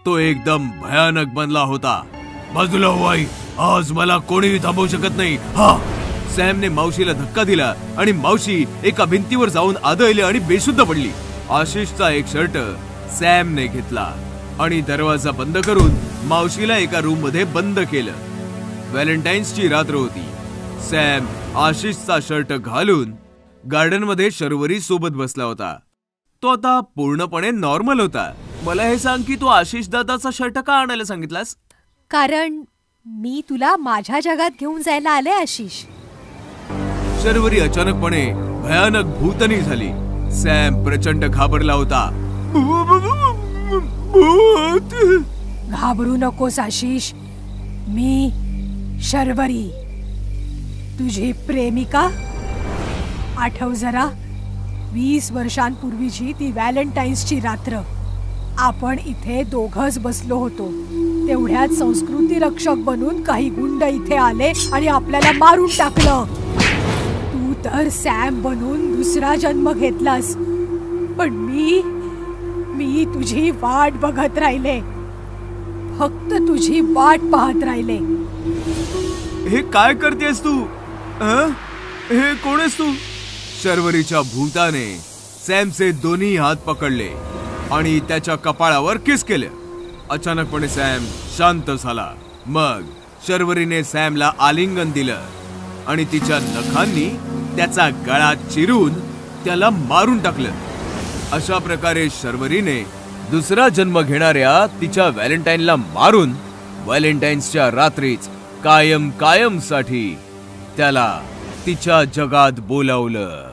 तो एकदम भयानक बनला होता. बाजूला हो आई, आज मला कोणीही थांबवू शकत नाही. हा. सॅमने मावशीला धक्का दिला आणि मावशी एका भिंतीवर जाऊन आदळली आणि बेशुद्ध पडली. आशिषचा एक शर्ट सॅमने घेतला आणि दरवाजा बंद करून मावशीला एका रूम मध्ये बंद केलं. व्हॅलेंटाईन्सची रात्र होती. सॅम आशिषचा शर्ट घालून गार्डन मध्ये शर्वरी सोबत बसला होता. तो आता पूर्णपणे नॉर्मल होता. मला हे सांग की तू आशिष दादाचा शर्ट का आणायला सांगितलास? कारण मी तुला माझ्या जगात घेऊन जायला आले आशिष. शर्वरी अचानकपणे भयानक भूतनी झाली. सॅम प्रचंड घाबरला होता. घाबरू नकोस आशिष, मी शर्वरी, तुझी प्रेमिका. आठव जरा, 20 वर्षांपूर्वीची ती व्हॅलेंटाईन्सची रात्र. आपण इथे दोघंच बसलो होतो. तेवढ्यात संस्कृती रक्षक बनून काही गुंड इथे आले आणि आपल्याला मारून टाकलं. तू तर सॅम बनून दुसरा जन्म घेतलास, पण मी तुझी वाट बघत राहिले. फक्त तुझी वाट पाहत राहिले. हे काय करतेस तू? हे कोण आहेस तू? शर्वरीच्या भूताने सॅमचे दोन्ही हात पकडले आणि त्याच्या कपाळावर किस केले. अचानकपणे सॅम शांत झाला. मग शर्वरीने सॅमला आलिंगन दिलं आणि तिच्या नखांनी त्याचा गळा चिरून त्याला मारून टाकलं. अशा प्रकारे शर्वरीने दुसरा जन्म घेणाऱ्या तिच्या व्हॅलेंटाईनला मारून व्हॅलेंटाईन्सच्या रात्रीच कायम साठी त्याला तिच्या जगात बोलावलं.